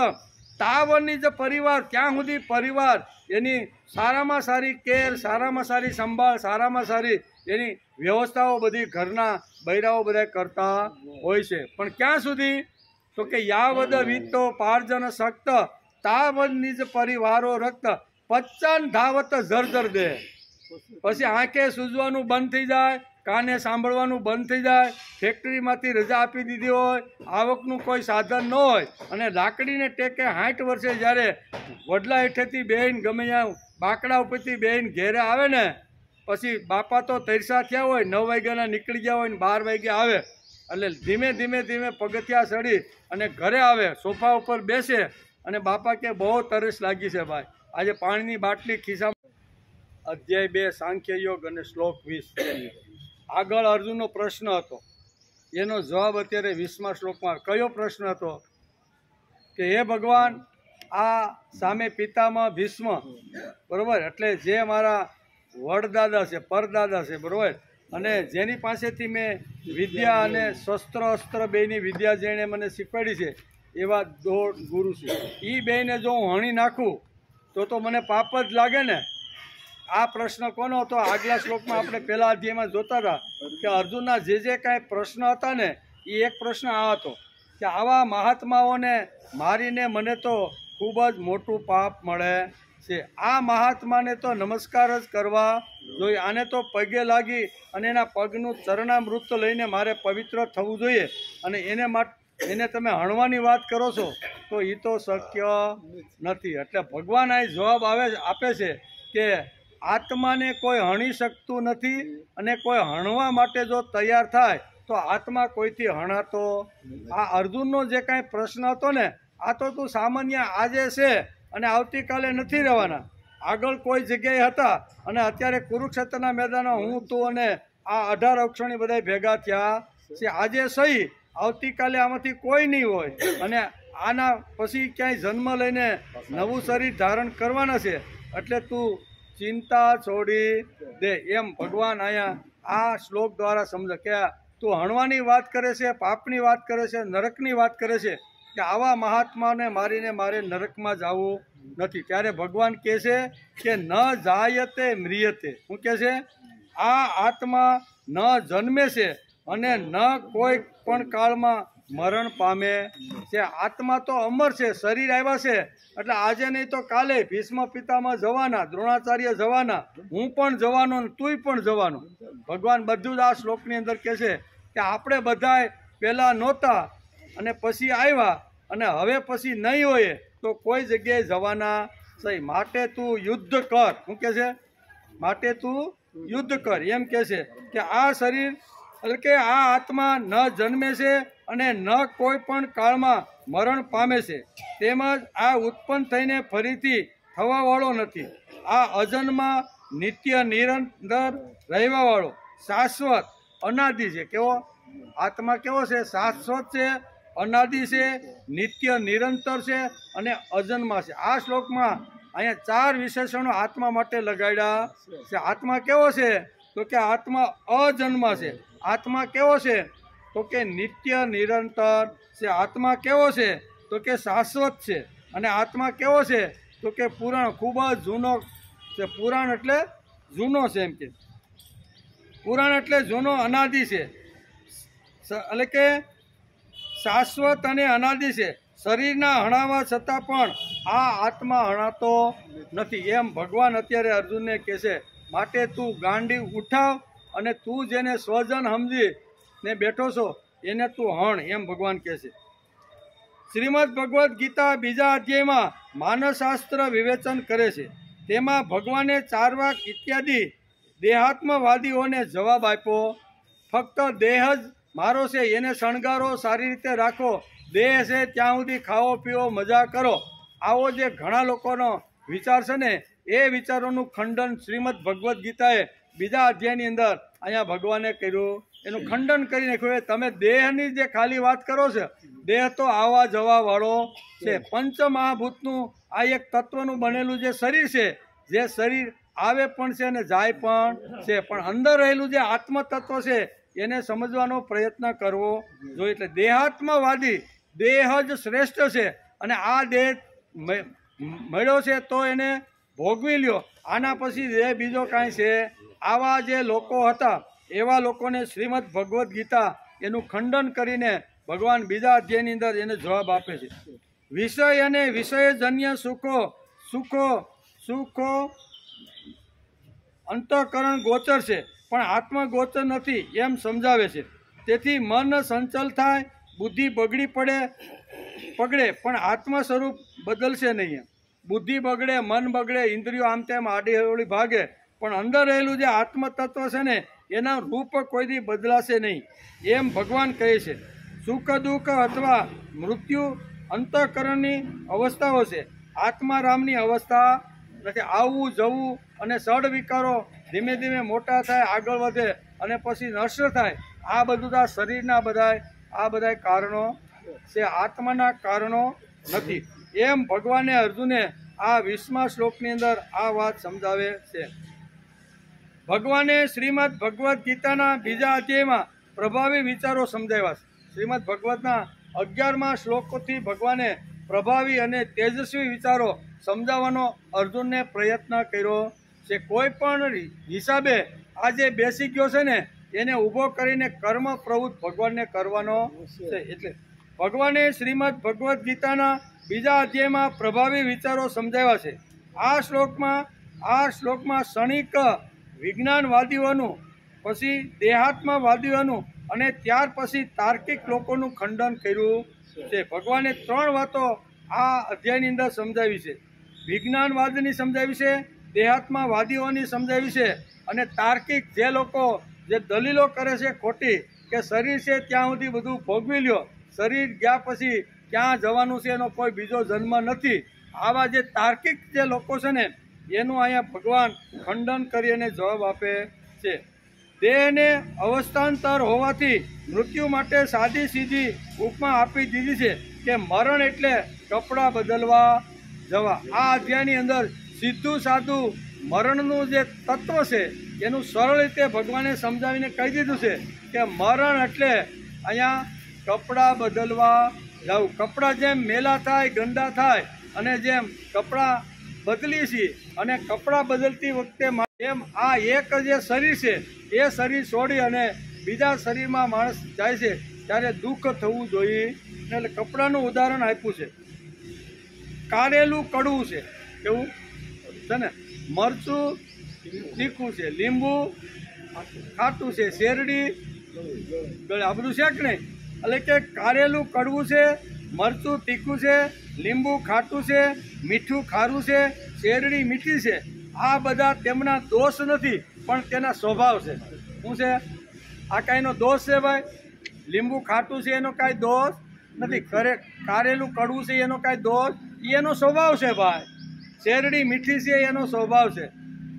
તાવરની જ પરિવાર, ક્યાં સુધી પરિવાર એની સારામાં સારી કેર, સારામાં સારી સંભાળ, સારામાં સારી એની વ્યવસ્થાઓ બધી ઘરના બૈરાઓ બધા કરતા હોય છે. પણ ક્યાં સુધી? તો કે યાવદ વિત્તો પાર્જન શક્ત તાવરની જ પરિવારો રક્ત પચ્ચન ધાવત ઝરઝર દે. પછી આંખે સૂઝવાનું બંધ થઈ જાય, કાને સાંભળવાનું બંધ થઈ જાય, ફેક્ટરીમાંથી રજા આપી દીધી હોય, આવકનું કોઈ સાધન ન હોય અને લાકડીને ટેકે 60 વર્ષે જ્યારે વડલા હેઠેથી બેહીને ગમે ત્યાં બાકડા ઉપરથી બેહીને ઘેરે આવે ને, પછી બાપા તો તરસા થયા હોય, 9 વાગ્યાના નીકળી ગયા હોય ને 12 વાગ્યા આવે, એટલે ધીમે ધીમે ધીમે પગથિયા ચડી અને ઘરે આવે, સોફા ઉપર બેસે અને બાપા કે બહુ તરસ લાગી છે ભાઈ, આજે પાણીની બાટલી ખિસ્સામાં. અધ્યાય 2 સાંખ્ય યોગ અને શ્લોક 20. આગળ અર્જુનનો પ્રશ્ન હતો, એનો જવાબ અત્યારે 20મા શ્લોકમાં. કયો પ્રશ્ન હતો? કે હે ભગવાન, આ સામે પિતામાં ભીષ્મ, બરાબર, એટલે જે મારા વડદાદા છે, પરદાદા છે, બરાબર, અને જેની પાસેથી મેં વિદ્યા અને શસ્ત્ર અસ્ત્ર બેયની વિદ્યા જેણે મને શીખવાડી છે એવા દોઢ ગુરુ છે, એ બેયને જો હું હણી નાખું તો મને પાપ જ લાગે ને? આ પ્રશ્ન કોનો હતો? આગલા શ્લોકમાં આપણે પહેલા અધ્યાયમાં જોતા હતા કે અર્જુનના જે કાંઈ પ્રશ્ન હતા ને એ એક પ્રશ્ન આ હતો કે આવા મહાત્માઓને મારીને મને તો ખૂબ જ મોટું પાપ મળે છે. આ મહાત્માને તો નમસ્કાર જ કરવા જોઈએ, આને તો પગે લાગી અને એના પગનું ચરણામૃત લઈને મારે પવિત્ર થવું જોઈએ, અને એને તમે હણવાની વાત કરો છો તો એ તો શક્ય નથી. એટલે ભગવાન આ જવાબ આપે છે કે આત્માને કોઈ હણી શકતું નથી, અને કોઈ હણવા માટે જો તૈયાર થાય તો આત્મા કોઈથી હણાતો. આ અર્જુનનો જે કાંઈ પ્રશ્ન હતો ને, આ તો તું સામાન્ય આજે છે અને આવતીકાલે નથી રહેવાના, આગળ કોઈ જગ્યાએ હતા અને અત્યારે કુરુક્ષેત્રના મેદાનમાં હું, તું અને આ 18 અક્ષણી બધા ભેગા થયા છે. આજે સહી, આવતીકાલે આમાંથી કોઈ નહીં હોય, અને આના પછી ક્યાંય જન્મ લઈને નવું શરીર ધારણ કરવાના છે. એટલે તું ચિંતા છોડી દે, એમ ભગવાન અહીંયા આ શ્લોક દ્વારા સમજ કે તું હણવાની વાત કરે છે, પાપની વાત કરે છે, નરકની વાત કરે છે, કે આવા મહાત્માને મારીને મારે નરકમાં જવું નથી. ત્યારે ભગવાન કહે છે કે ન જાયતે મ્રિયતે. શું કહે છે? આ આત્મા ન જન્મે છે અને ન કોઈ પણ કાળમાં મરણ પામે છે. આત્મા તો અમર છે, શરીર આવ્યા છે એટલે આજે નહીં તો કાલે ભીષ્મ પિતામાં જવાના, દ્રોણાચાર્ય જવાના, હું પણ જવાનો, તુંય પણ જવાનો. ભગવાન બધું જ આ શ્લોકની અંદર કહે છે કે આપણે બધાય પહેલાં નહોતા અને પછી આવ્યા, અને હવે પછી નહીં હોય તો કોઈ જગ્યાએ જવાના સહી. માટે તું યુદ્ધ કર. શું કહે છે? માટે તું યુદ્ધ કર, એમ કહે છે કે આ શરીર એટલે કે આ આત્મા ન જન્મે છે અને ન કોઈ પણ કાળમાં મરણ પામે છે, તેમજ આ ઉત્પન્ન થઈને ફરીથી થવાવાળો નથી. આ અજન્મા, નિત્ય નિરંતર રહેવાવાળો, શાશ્વત, અનાદિ છે. કેવો આત્મા કેવો છે? શાશ્વત છે, અનાદિ છે, નિત્ય નિરંતર છે અને અજન્મા છે. આ શ્લોકમાં અહીંયા 4 વિશેષણો આત્મા માટે લગાડ્યા છે. આત્મા કેવો છે? તો કે આત્મા અજન્મા છે. આત્મા કેવો છે? તો કે નિત્ય નિરંતર છે. આત્મા કેવો છે? તો કે શાશ્વત છે. અને આત્મા કેવો છે? તો કે પુરાણ, ખૂબ જ જૂનો છે. પુરાણ એટલે જૂનો છે. એમ કે પુરાણ એટલે જૂનો, અનાદિ છે. એટલે કે શાશ્વત અને અનાદિ છે. શરીરના હણાવા છતાં પણ આ આત્મા હણાતો નથી. એમ ભગવાન અત્યારે અર્જુનને કહે છે, માટે તું ગાંડી ઉઠાવ અને તું જેને સ્વજન સમજીને બેઠો છો એને તું હણ, એમ ભગવાન કહે છે. શ્રીમદ ભગવદ્ ગીતા 2જા અધ્યાયમાં માનસશાસ્ત્ર વિવેચન કરે છે. તેમાં ભગવાને ચારવાક ઇત્યાદિ દેહાત્મવાદીઓને જવાબ આપ્યો. ફક્ત દેહ જ મારો છે, એને શણગારો, સારી રીતે રાખો, દેહ છે ત્યાં સુધી ખાઓ પીઓ મજા કરો. આવો જે ઘણા લોકોનો વિચાર છે ને, એ વિચારોનું ખંડન શ્રીમદ ભગવદ્ ગીતાએ 2જા અધ્યાયની અંદર અહીંયા ભગવાને કર્યું. એનું ખંડન કરી નાખ્યું. તમે દેહની જે ખાલી વાત કરો છો, દેહ તો આવવા જવા વાળો છે. પંચમહાભૂતનું આ એક તત્વનું બનેલું જે શરીર છે, જે શરીર આવે પણ છે અને જાય પણ છે, પણ અંદર રહેલું જે આત્મ તત્વ છે એને સમજવાનો પ્રયત્ન કરવો જોઈએ. એટલે દેહાત્મવાદી, દેહ જ શ્રેષ્ઠ છે અને આ દેહ મળ્યો છે તો એને ભોગવી લ્યો, આના પછી દેહ બીજો કાંઈ છે. આવા જે લોકો હતા એવા લોકોને શ્રીમદ ભગવદ્ ગીતા એનું ખંડન કરીને ભગવાન 2જા અધ્યાયની અંદર એને જવાબ આપે છે. વિષય અને વિષયજન્ય સુખો અંતઃકરણ ગોચર છે પણ આત્મગોચર નથી, એમ સમજાવે છે. તેથી મન સંચલ થાય, બુદ્ધિ બગડી પગડે પણ આત્મ સ્વરૂપ બદલશે નહીં. બુદ્ધિ બગડે, મન બગડે, ઇન્દ્રિયો આમ તેમ આડી હવળી ભાગે, પણ અંદર રહેલું જે આત્મ તત્વ છે ને એના રૂપ કોઈ દી બદલાશે નહીં, એમ ભગવાન કહે છે. સુખ દુઃખ અથવા મૃત્યુ અંતઃકરણની અવસ્થાઓ છે, આત્મારામની અવસ્થા નથી. આવવું જવું અને સડ વિકારો ધીમે ધીમે મોટા થાય, આગળ વધે અને પછી નષ્ટ થાય. આ બધું આ શરીરના બધા કારણો છે, આત્માના કારણો નથી. એમ ભગવાને અર્જુને આ 20મા શ્લોકની અંદર આ વાત સમજાવે છે. ભગવાને શ્રીમદ ભગવદ્ ગીતાના 2જા અધ્યાયમાં પ્રભાવી વિચારો સમજાવ્યા છે. શ્રીમદ ભગવતના 11મા શ્લોકોથી ભગવાને પ્રભાવી અને તેજસ્વી વિચારો સમજાવવાનો અર્જુનને પ્રયત્ન કર્યો છે. કોઈ પણ હિસાબે આ જે બેસી ગયો છે ને એને ઊભો કરીને કર્મ પ્રવૃત્તિ ભગવાનને કરવાનો છે. એટલે ભગવાને શ્રીમદ ભગવદ્ ગીતાના 2જા અધ્યાયમાં પ્રભાવી વિચારો સમજાવ્યા છે. આ શ્લોકમાં ક્ષણિક વિજ્ઞાનવાદીઓનું, પછી દેહાત્મવાદીઓનું અને ત્યાર પછી તાર્કિક લોકોનું ખંડન કર્યું છે. ભગવાને 3 વાતો આ અધ્યાયની અંદર સમજાવી છે. વિજ્ઞાનવાદની સમજાવી છે, દેહાત્મવાદીઓની સમજાવી છે અને તાર્કિક જે લોકો જે દલીલો કરે છે ખોટી, કે શરીર છે ત્યાં સુધી બધું ભોગવી લ્યો, શરીર ગયા પછી ક્યાં જવાનું છે એનો કોઈ બીજો જન્મ નથી, આવા જે તાર્કિક જે લોકો છે ને એનું અહીંયા ભગવાન ખંડન કરી અને જવાબ આપે છે. દેહને અવસ્થાંતર હોવાથી મૃત્યુ માટે સાદી સીધી ઉપમા આપી દીધી છે કે મરણ એટલે કપડાં બદલવા જવા. આ અધ્યાયની અંદર સીધું સાદું મરણનું જે તત્વ છે એનું સરળ રીતે ભગવાને સમજાવીને કહી દીધું છે કે મરણ એટલે અહીંયા કપડાં બદલવા જવું. કપડાં જેમ મેલા થાય, ગંદા થાય અને જેમ કપડાં બદલી છીએ અને કપડાં બદલતી વખતે એમ આ એક જે શરીર છે એ શરીર છોડી અને બીજા શરીરમાં માણસ જાય છે ત્યારે દુઃખ થવું જોઈએ. એટલે કપડાનું ઉદાહરણ આપ્યું છે. કારેલું કડવું છે, કેવું છે ને, મરચું તીખું છે, લીંબુ ખાટું છે, શેરડી આ બધું છે કે નહીં. એટલે કે કારેલું કડવું છે, મરચું તીખું છે, લીંબુ ખાટું છે, મીઠું ખારું છે, શેરડી મીઠી છે. આ બધા તેમના દોષ નથી પણ તેના સ્વભાવ છે. શું છે? આ કાંઈનો દોષ છે ભાઈ? લીંબુ ખાટું છે એનો કાંઈ દોષ નથી. કારેલું કડવું છે એનો કાંઈ દોષ? એનો સ્વભાવ છે ભાઈ. શેરડી મીઠી છે એનો સ્વભાવ છે.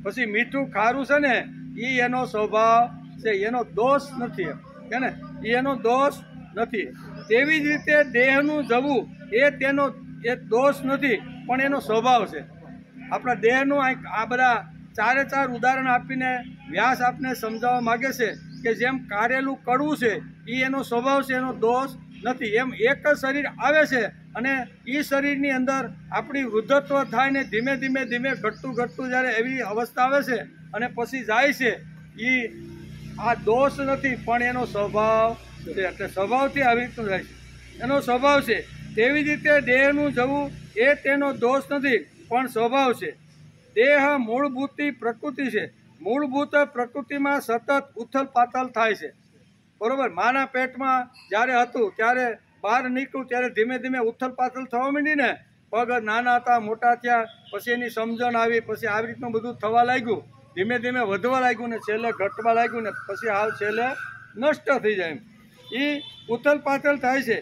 પછી મીઠું ખારું છે ને એ એનો સ્વભાવ છે, એનો દોષ નથી કે ને, એનો દોષ નથી. તેવી જ રીતે દેહનું જવું એ દોષ નથી, પણ એનો સ્વભાવ છે. આપણા દેહનું આ બધા ચારે ચાર ઉદાહરણ આપીને વ્યાસ આપને સમજાવવા માગે છે કે જેમ કારેલું કડવું છે એ એનો સ્વભાવ છે, એનો દોષ નથી. એમ એક જ શરીર આવે છે અને એ શરીરની અંદર આપણી વૃદ્ધત્વ થાય ને ધીમે ધીમે ધીમે ઘટતું જ્યારે એવી અવસ્થા આવે છે અને પછી જાય છે, એ આ દોષ નથી પણ એનો સ્વભાવ છે. એટલે સ્વભાવથી આવી રીતનું જાય છે, એનો સ્વભાવ છે. તેવી જ રીતે દેહનું જવું એ તેનો દોષ નથી પણ સ્વભાવ છે. દેહ મૂળભૂત પ્રકૃતિ છે. મૂળભૂત પ્રકૃતિમાં સતત ઉથલ પાથલ થાય છે. બરોબર? માના પેટમાં જ્યારે હતું ત્યારે બહાર નીકળ્યું ત્યારે ધીમે ધીમે ઉથલ પાથલ થવા માંડી ને. પગ નાના હતા, મોટા થયા, પછી એની સમજણ આવી, પછી આવી રીતનું બધું થવા લાગ્યું, ધીમે ધીમે વધવા લાગ્યું ને છેલ્લે ઘટવા લાગ્યું ને પછી હાવ છેલ્લે નષ્ટ થઈ જાય. એ ઉથલ પાથલ થાય છે.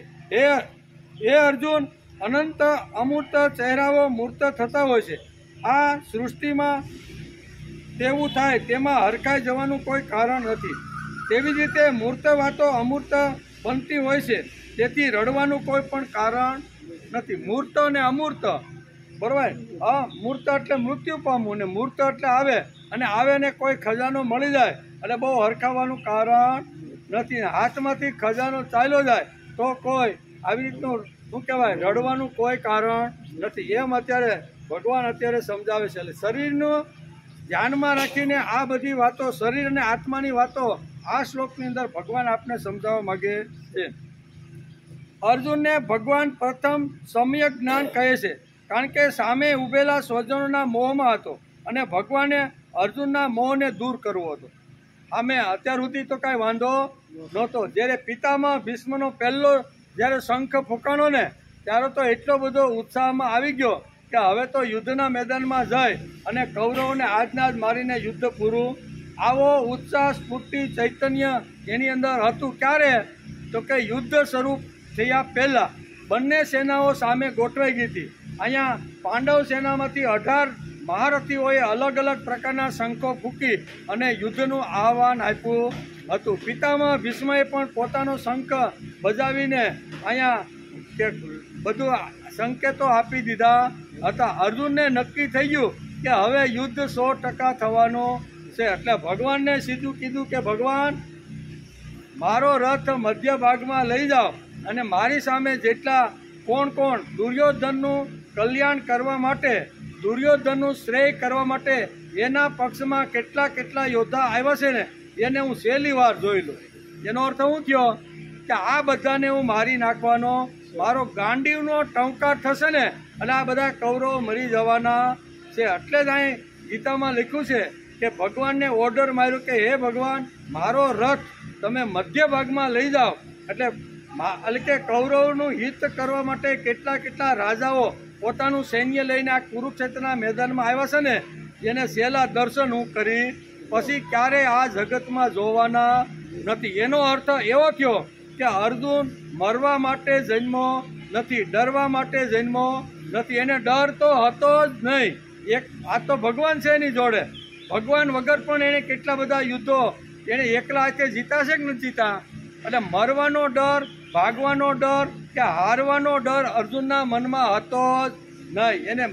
એ અર્જુન, અનંત અમૂર્ત ચહેરાઓ મૂર્ત થતા હોય છે. આ સૃષ્ટિમાં તેવું થાય તેમાં હરખાઈ જવાનું કોઈ કારણ નથી. તેવી જ રીતે મૂર્ત વાતો અમૂર્ત બનતી હોય છે, તેથી રડવાનું કોઈ પણ કારણ નથી. મૂર્ત અને અમૂર્ત, બરાબર? અમૂર્ત એટલે મૃત્યુ પામવું ને મૂર્ત એટલે આવે, અને આવે ને કોઈ ખજાનો મળી જાય એટલે બહુ હરખાવાનું કારણ નથી. હાથમાંથી ખજાનો ચાલ્યો જાય તો કોઈ આવી રીતનું શું કહેવાય, રડવાનું કોઈ કારણ નથી. એમ અત્યારે ભગવાન અત્યારે સમજાવે છે. એટલે શરીરનું ધ્યાનમાં રાખીને આ બધી વાતો, શરીર અને આત્માની વાતો આ શ્લોકની અંદર ભગવાન આપને સમજાવવા માગે છે. અર્જુનને ભગવાન પ્રથમ સમ્યક જ્ઞાન કહે છે, કારણ કે સામે ઉભેલા સ્વજનોના મોહમાં હતો અને ભગવાને અર્જુનના મોહને દૂર કરવો હતો. આમે અત્યાર સુધી તો કાંઈ વાંધો નહોતો. જ્યારે પિતામાં ભીષ્મનો પહેલો જ્યારે શંખ ફૂંકાણો ને ત્યારે તો એટલો બધો ઉત્સાહમાં આવી ગયો કે હવે તો યુદ્ધના મેદાનમાં જાય અને કૌરવોને આજના જ મારીને યુદ્ધ પૂરું. આવો ઉત્સાહ, સ્ફૂર્તિ, ચૈતન્ય એની અંદર હતું. ક્યારે? તો કે યુદ્ધ શરૂ થયા પહેલાં બંને સેનાઓ સામે ગોઠવાઈ ગઈ હતી. અહીંયા પાંડવ સેનામાંથી 18 મહારથીઓએ અલગ અલગ પ્રકારના શંખો ફૂંકી અને યુદ્ધનું આહવાન આપ્યું હતું. પિતામહ ભીષ્મએ પણ પોતાનો શંખ બજાવીને અહીંયા બધું સંકેતો આપી દીધા હતા. અર્જુનને નક્કી થઈ ગયું કે હવે યુદ્ધ 100% થવાનો છે. એટલે ભગવાનને સીધું કીધું કે ભગવાન, મારો રથ મધ્ય ભાગમાં લઈ જાઓ અને મારી સામે જેટલા કોણ દુર્યોધનનું કલ્યાણ કરવા માટે, દુર્યોધનનું શ્રેય કરવા માટે એના પક્ષમાં કેટલા યોદ્ધા આવ્યા છે ને એને હું છેલ્લી વાર જોઈ લઉં. એનો અર્થ શું થયો કે આ બધાને હું મારી નાખવાનો, મારો ગાંડીવનો ટંકાર થશે ને અને આ બધા કૌરવો મરી જવાના છે. એટલે જ અહીં ગીતામાં લખ્યું છે કે ભગવાનને ઓર્ડર માર્યો કે હે ભગવાન, મારો રથ તમે મધ્ય ભાગમાં લઈ જાઓ. એટલે કે કૌરવોનું હિત કરવા માટે કેટલા રાજાઓ પોતાનું સૈન્ય લઈને આ કુરુક્ષેત્રના મેદાનમાં આવ્યા છે ને એને સહેલા દર્શન હું કરી પછી ક્યારેય આ જગતમાં જોવાના નથી. એનો અર્થ એવો થયો કે અર્જુન મરવા માટે જન્મો નથી, ડરવા માટે જન્મો નથી. એને ડર તો હતો જ નહીં. આ તો ભગવાન છે એની જોડે. ભગવાન વગર પણ એને કેટલા બધા યુદ્ધો એને એકલા હાથે જીતા છે કે નથી જીતા. એટલે મરવાનો ડર, ભાગવાનો ડર કે હારવાનો ડર અર્જુનના મનમાં હતો જ નહીં. એને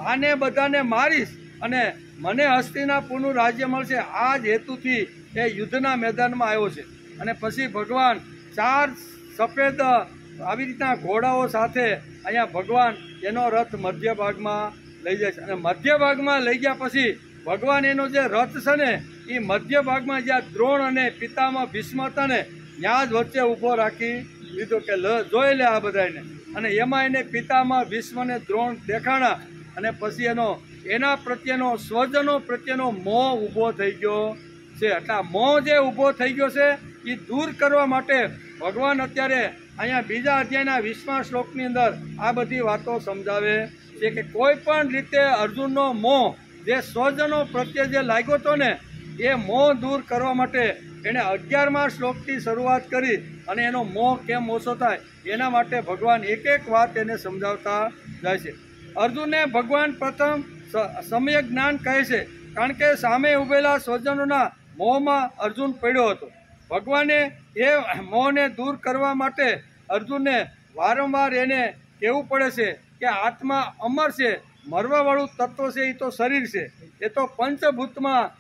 આને બધાને મારીશ અને મને હસ્તિનાપુરનું રાજ્ય મળશે, આ જ હેતુથી એ યુદ્ધના મેદાનમાં આવ્યો છે. અને પછી ભગવાન 4 સફેદ આવી રીતના ઘોડાઓ સાથે અહીંયા ભગવાન એનો રથ મધ્ય ભાગમાં લઈ જાય છે. અને મધ્ય ભાગમાં લઈ ગયા પછી ભગવાન એનો જે રથ છે ને એ મધ્ય ભાગમાં જ્યાં દ્રોણ અને પિતામહ ભીષ્મ હતા ને ત્યાં જ વચ્ચે ઊભો રાખી દીધો કે જોઈ લે આ બધાને. અને એમાં એને પિતામહ ભીષ્મને દ્રોણ દેખાણા અને પછી એના પ્રત્યેનો, સ્વજનો પ્રત્યેનો મોહ ઊભો થઈ ગયો છે. એટલે આ મોહ જે ઊભો થઈ ગયો છે એ દૂર કરવા માટે ભગવાન અત્યારે અહીંયા બીજા અધ્યાયના 20મા શ્લોકની અંદર આ બધી વાતો સમજાવે છે કે કોઈ પણ રીતે અર્જુનનો મોહ જે સ્વજનો પ્રત્યે જે લાગ્યો હતો ને એ મોહ દૂર કરવા માટે એણે 11મા શ્લોકથી શરૂઆત કરી અને એનો મોહ કેમ ઓછો થાય એના માટે ભગવાન એક એક વાત એને સમજાવતા જાય છે. અર્જુનને ભગવાન પ્રથમ સમ્યક જ્ઞાન કહે છે, કારણ કે સામે ઉભેલા સ્વજનોના મોહમાં અર્જુન પડ્યો હતો. ભગવાને એ મોહને દૂર કરવા માટે અર્જુનને વારંવાર એને કહેવું પડે છે કે આત્મા અમર છે, મરવાવાળું તત્વ છે એ તો શરીર છે, એ તો પંચભૂતમાં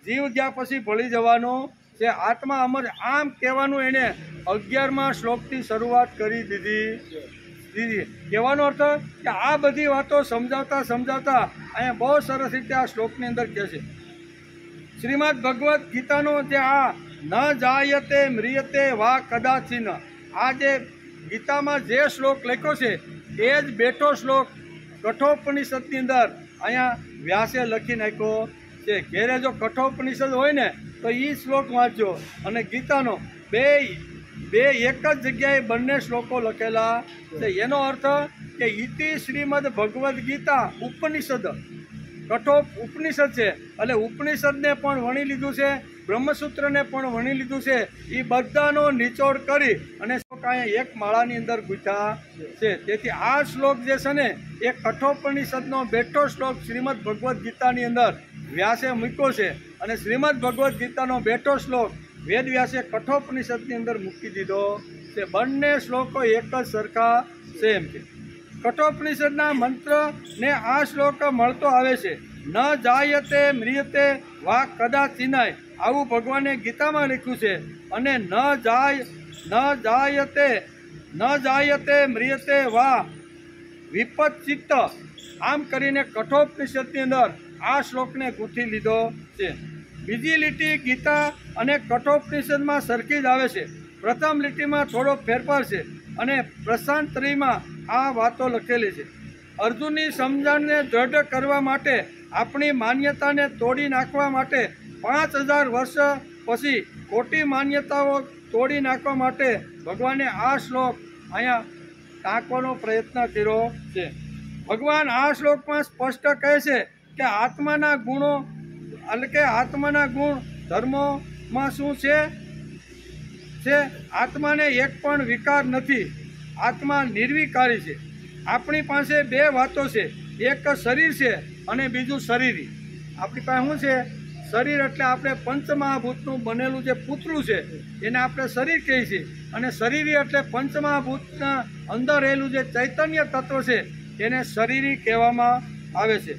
જીવ ગયા પછી ભળી જવાનો છે, આત્મા અમર. આમ કહેવાનું એણે 11મા શ્લોકથી શરૂઆત કરી દીધી. કહેવાનો અર્થ કે આ બધી વાતો સમજાવતા સમજાવતા અહીંયા બહુ સરસ રીતે આ શ્લોકની અંદર કહે છે. શ્રીમદ ભગવદ્ ગીતાનો જે આ ન જાયતે મ્રિયતે વા કદાચિન, આ જે ગીતામાં જે શ્લોક લખ્યો છે એ જ બેઠો શ્લોક કઠોપનિષદની અંદર અહીંયા વ્યાસે લખી નાખ્યો છે. ઘેરે જો કઠોપનિષદ હોય ને તો એ શ્લોક વાંચજો, અને ગીતાનો બે એક જ જગ્યાએ બંને શ્લોકો લખેલા છે. એનો અર્થ કે ઇતિ શ્રીમદ ભગવદ્ ગીતા ઉપનિષદ, કઠોપ ઉપનિષદ છે એટલે ઉપનિષદને પણ વણી લીધું છે, બ્રહ્મસૂત્રને પણ વણી લીધું છે. એ બધાનો નિચોડ કરી અને અહીંયા એક માળાની અંદર ગૂંથ્યા છે. તેથી આ શ્લોક જે છે ને એ કઠોપનિષદનો બેઠો શ્લોક શ્રીમદ ભગવદ્ ગીતાની અંદર વ્યાસે મૂક્યો છે, અને શ્રીમદ ભગવદ્ ગીતાનો બેઠો શ્લોક વેદ વ્યાસે કઠોપનિષદની અંદર મૂકી દીધો છે. બંને શ્લોકો એક જ સરખા છે. એમ કે કઠોપનિષદના મંત્રને આ શ્લોક મળતો આવે છે. ન જાયતે મ્રિયતે વા કદાચિનાય, આવું ભગવાને ગીતામાં લખ્યું છે. અને ન જાયતે મ્રિયતે વા વિપચિત્ત, આમ કરીને કઠોપનિષદની અંદર આ શ્લોકને ગૂંથી લીધો છે. બીજી લીટી ગીતા અને કઠોપનિષદમાં સરખી જ આવે છે. પ્રથમ લીટીમાં થોડો ફેરફાર છે અને પ્રશાંતરીમાં આ વાતો લખેલી છે. અર્જુનની સમજણને દ્રઢ કરવા માટે, આપણી માન્યતાને તોડી નાખવા માટે 5000 વર્ષ પછી ખોટી માન્યતાઓ તોડી નાખવા માટે ભગવાને આ શ્લોક અહીંયા ટાંકવાનો પ્રયત્ન કર્યો છે. ભગવાન આ શ્લોકમાં સ્પષ્ટ કહે છે કે આત્માના ગુણો એટલે કે આત્માના ગુણ ધર્મોમાં શું છે? આત્માને એક પણ વિકાર નથી, આત્મા નિર્વિકારી છે. આપણી પાસે બે વાતો છે, એક શરીર છે અને બીજું શરીરી. આપણી પાસે શું છે? શરીર એટલે આપણે પંચમહાભૂતનું બનેલું જે પૂતળું છે એને આપણે શરીર કહીએ છીએ, અને શરીરી એટલે પંચમહાભૂતના અંદર રહેલું જે ચૈતન્ય તત્વ છે એને શરીરી કહેવામાં આવે છે.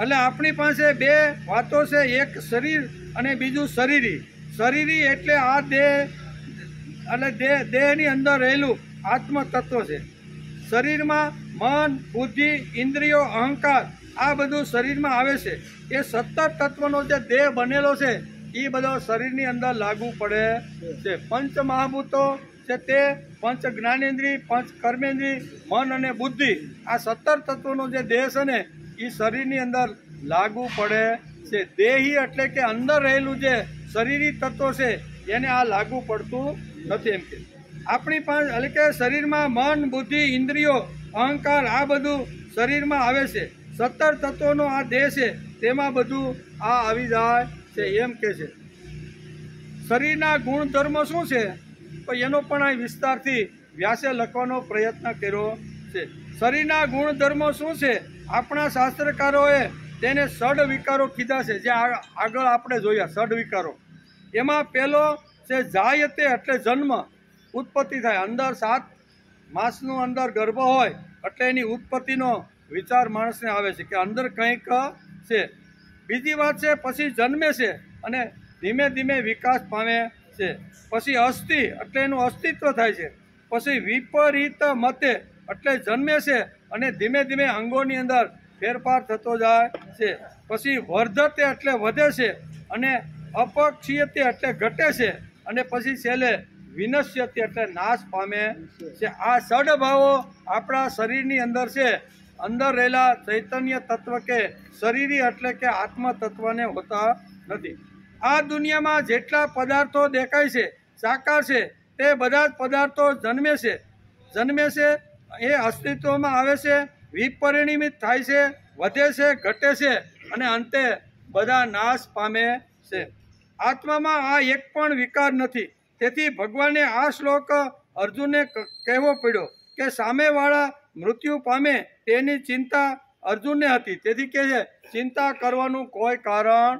એટલે આપણી પાસે બે વાતો છે, એક શરીર અને બીજું શરીરી. શરીરી એટલે આ દેહ એટલે દેહની અંદર રહેલું આત્મ તત્વ છે. શરીરમાં મન, બુદ્ધિ, ઇન્દ્રિયો, અહંકાર આ બધું શરીરમાં આવે છે. એ 17 તત્વનો જે દેહ બનેલો છે એ બધો શરીરની અંદર લાગુ પડે છે. પંચમહાભૂતો છે તે પંચ જ્ઞાનેન્દ્રિય, પંચ કર્મેન્દ્રિય, મન અને બુદ્ધિ, આ 17 તત્વોનો જે દેહ છે ને એ શરીરની અંદર લાગુ પડે છે. દેહી એટલે કે અંદર રહેલું જે શરીરી તત્વ છે એને આ લાગુ પડતું નથી. એમ કે આપણી પાસે એટલે કે શરીરમાં મન, બુદ્ધિ, ઇન્દ્રિયો, અહંકાર આ બધું શરીરમાં આવે છે. 17 તત્વોનો આ દેહ છે તેમાં બધું આ આવી જાય છે. એમ કે છે શરીરના ગુણધર્મો શું છે તો એનો પણ આ વિસ્તારથી વ્યાસે લખવાનો પ્રયત્ન કર્યો છે. શરીરના ગુણધર્મો શું છે? આપણા શાસ્ત્રકારોએ તેને ષડ વિકારો કીધા છે, જે આગળ આપણે જોયા ષડ વિકારો. એમાં પહેલો છે જાયતે એટલે જન્મ, ઉત્પત્તિ થાય. અંદર 7 માસનું અંદર ગર્ભ હોય એટલે એની ઉત્પત્તિનો વિચાર માણસને આવે છે કે અંદર કંઈક છે. બીજી વાત છે પછી જન્મે છે અને ધીમે ધીમે વિકાસ પામે છે. પછી અસ્થિ એટલે એનું અસ્તિત્વ થાય છે. પછી વિપરીત મતે એટલે જન્મે છે અને ધીમે ધીમે અંગોની અંદર ફેરફાર થતો જાય છે. પછી વર્ધતે એટલે વધે છે, અને અપક્ષીયતે એટલે ઘટે છે, અને પછી છેલ્લે વિનશ્યતે એટલે નાશ પામે છે. આ ષડભાવો આપણા શરીરની અંદર છે. અંદર રહેલા ચૈતન્ય તત્વ કે શરીરી એટલે કે આત્મ તત્વને હોતા નથી. આ દુનિયામાં જેટલા પદાર્થો દેખાય છે, સાકાર છે, તે બધા જ પદાર્થો જન્મે છે, એ અસ્તિત્વમાં આવે છે, વિપરિણમિત થાય છે, વધે છે, ઘટે છે, અને અંતે બધા નાશ પામે છે. આત્મામાં આ એક પણ વિકાર નથી. તેથી ભગવાને આ શ્લોક અર્જુનને કહેવો પડ્યો કે સામેવાળા મૃત્યુ પામે તેની ચિંતા અર્જુનને હતી. તેથી કહે છે ચિંતા કરવાનું કોઈ કારણ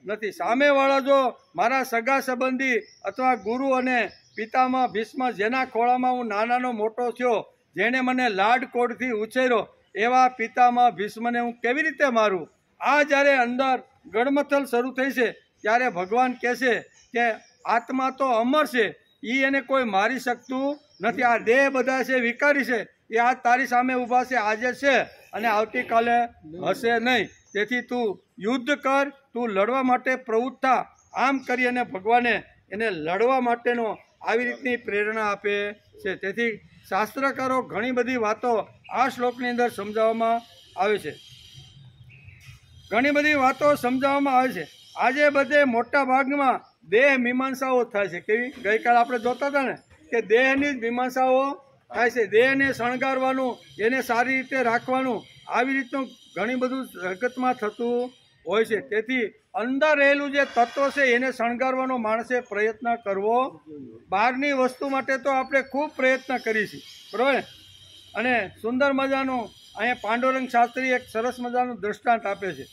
નથી. સામેવાળા જો મારા સગા સંબંધી અથવા ગુરુ અને પિતામાં ભીષ્મ, જેના ખોળામાં હું નાનાનો મોટો થયો, જેણે મને લાડકોડથી ઉછેર્યો, એવા પિતામાં ભીષ્મને હું કેવી રીતે મારું? આ જ્યારે અંદર ગડમથલ શરૂ થઈ છે ત્યારે ભગવાન કહેશે કે આત્મા તો અમર છે, એને કોઈ મારી શકતું નથી. આ દેહ બધા છે વિકારી છે, એ આ તારી સામે ઊભા છે, આજે છે અને આવતીકાલે હશે નહીં. તેથી તું યુદ્ધ કર, તું લડવા માટે પ્રવૃત્ત થા. આમ કરી અને ભગવાને એને લડવા માટેનો આવી રીતની પ્રેરણા આપે છે. તેથી શાસ્ત્રકારો ઘણી બધી વાતો આ શ્લોકની અંદર સમજાવવામાં આવે છે. ઘણી બધી વાતો સમજાવવામાં આવે છે. આજે બધે મોટા ભાગમાં દેહ મીમાંસાઓ થાય છે. કેવી? ગઈકાલે આપણે જોતા હતા ને કે દેહની જ મીમાંસાઓ થાય છે. દેહને શણગારવાનું, એને સારી રીતે રાખવાનું, આવી રીતનું ઘણી બધું જગતમાં થતું હોય છે. તેથી અંદર રહેલું જે તત્વ છે એને શણગારવાનો માણસે પ્રયત્ન કરવો. બહારની વસ્તુ માટે તો આપણે ખૂબ પ્રયત્ન કરીશું, બરાબર. અને સુંદર મજાનું અહીંયા પાંડુરંગ શાસ્ત્રી એક સરસ મજાનું દૃષ્ટાંત આપે છે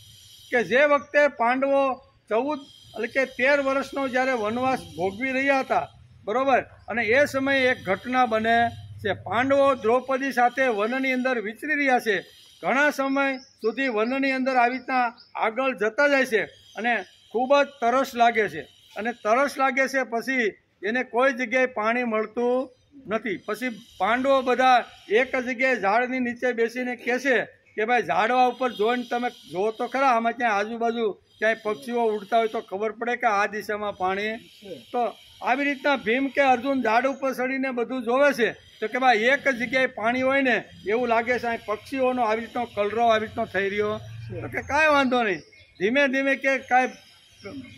કે જે વખતે પાંડવો 14 એટલે કે 13 વર્ષનો જ્યારે વનવાસ ભોગવી રહ્યા હતા, બરાબર, અને એ સમયે એક ઘટના બને છે. પાંડવો દ્રૌપદી સાથે વનની અંદર વિચરી રહ્યા છે. ઘણા સમય સુધી વનની અંદર આવી રીતના આગળ જતા જાય છે અને ખૂબ જ તરસ લાગે છે. અને તરસ લાગે છે પછી એને કોઈ જગ્યાએ પાણી મળતું નથી. પછી પાંડવો બધા એક જગ્યાએ ઝાડની નીચે બેસીને કહે છે કે ભાઈ ઝાડવા ઉપર જોઈને તમે જુઓ તો ખરા, આમાં ક્યાંય આજુબાજુ ક્યાંય પક્ષીઓ ઉડતા હોય તો ખબર પડે કે આ દિશામાં પાણી. તો આવી રીતના ભીમ કે અર્જુન ઝાડ ઉપર ચડીને બધું જોવે છે તો કે ભાઈ એક જગ્યાએ પાણી હોય ને એવું લાગે છે, અહીં પક્ષીઓનો આવી રીતનો કલરવ આવી રીતનો થઈ રહ્યો. તો કે કાંઈ વાંધો નહીં, ધીમે ધીમે કે કાંઈ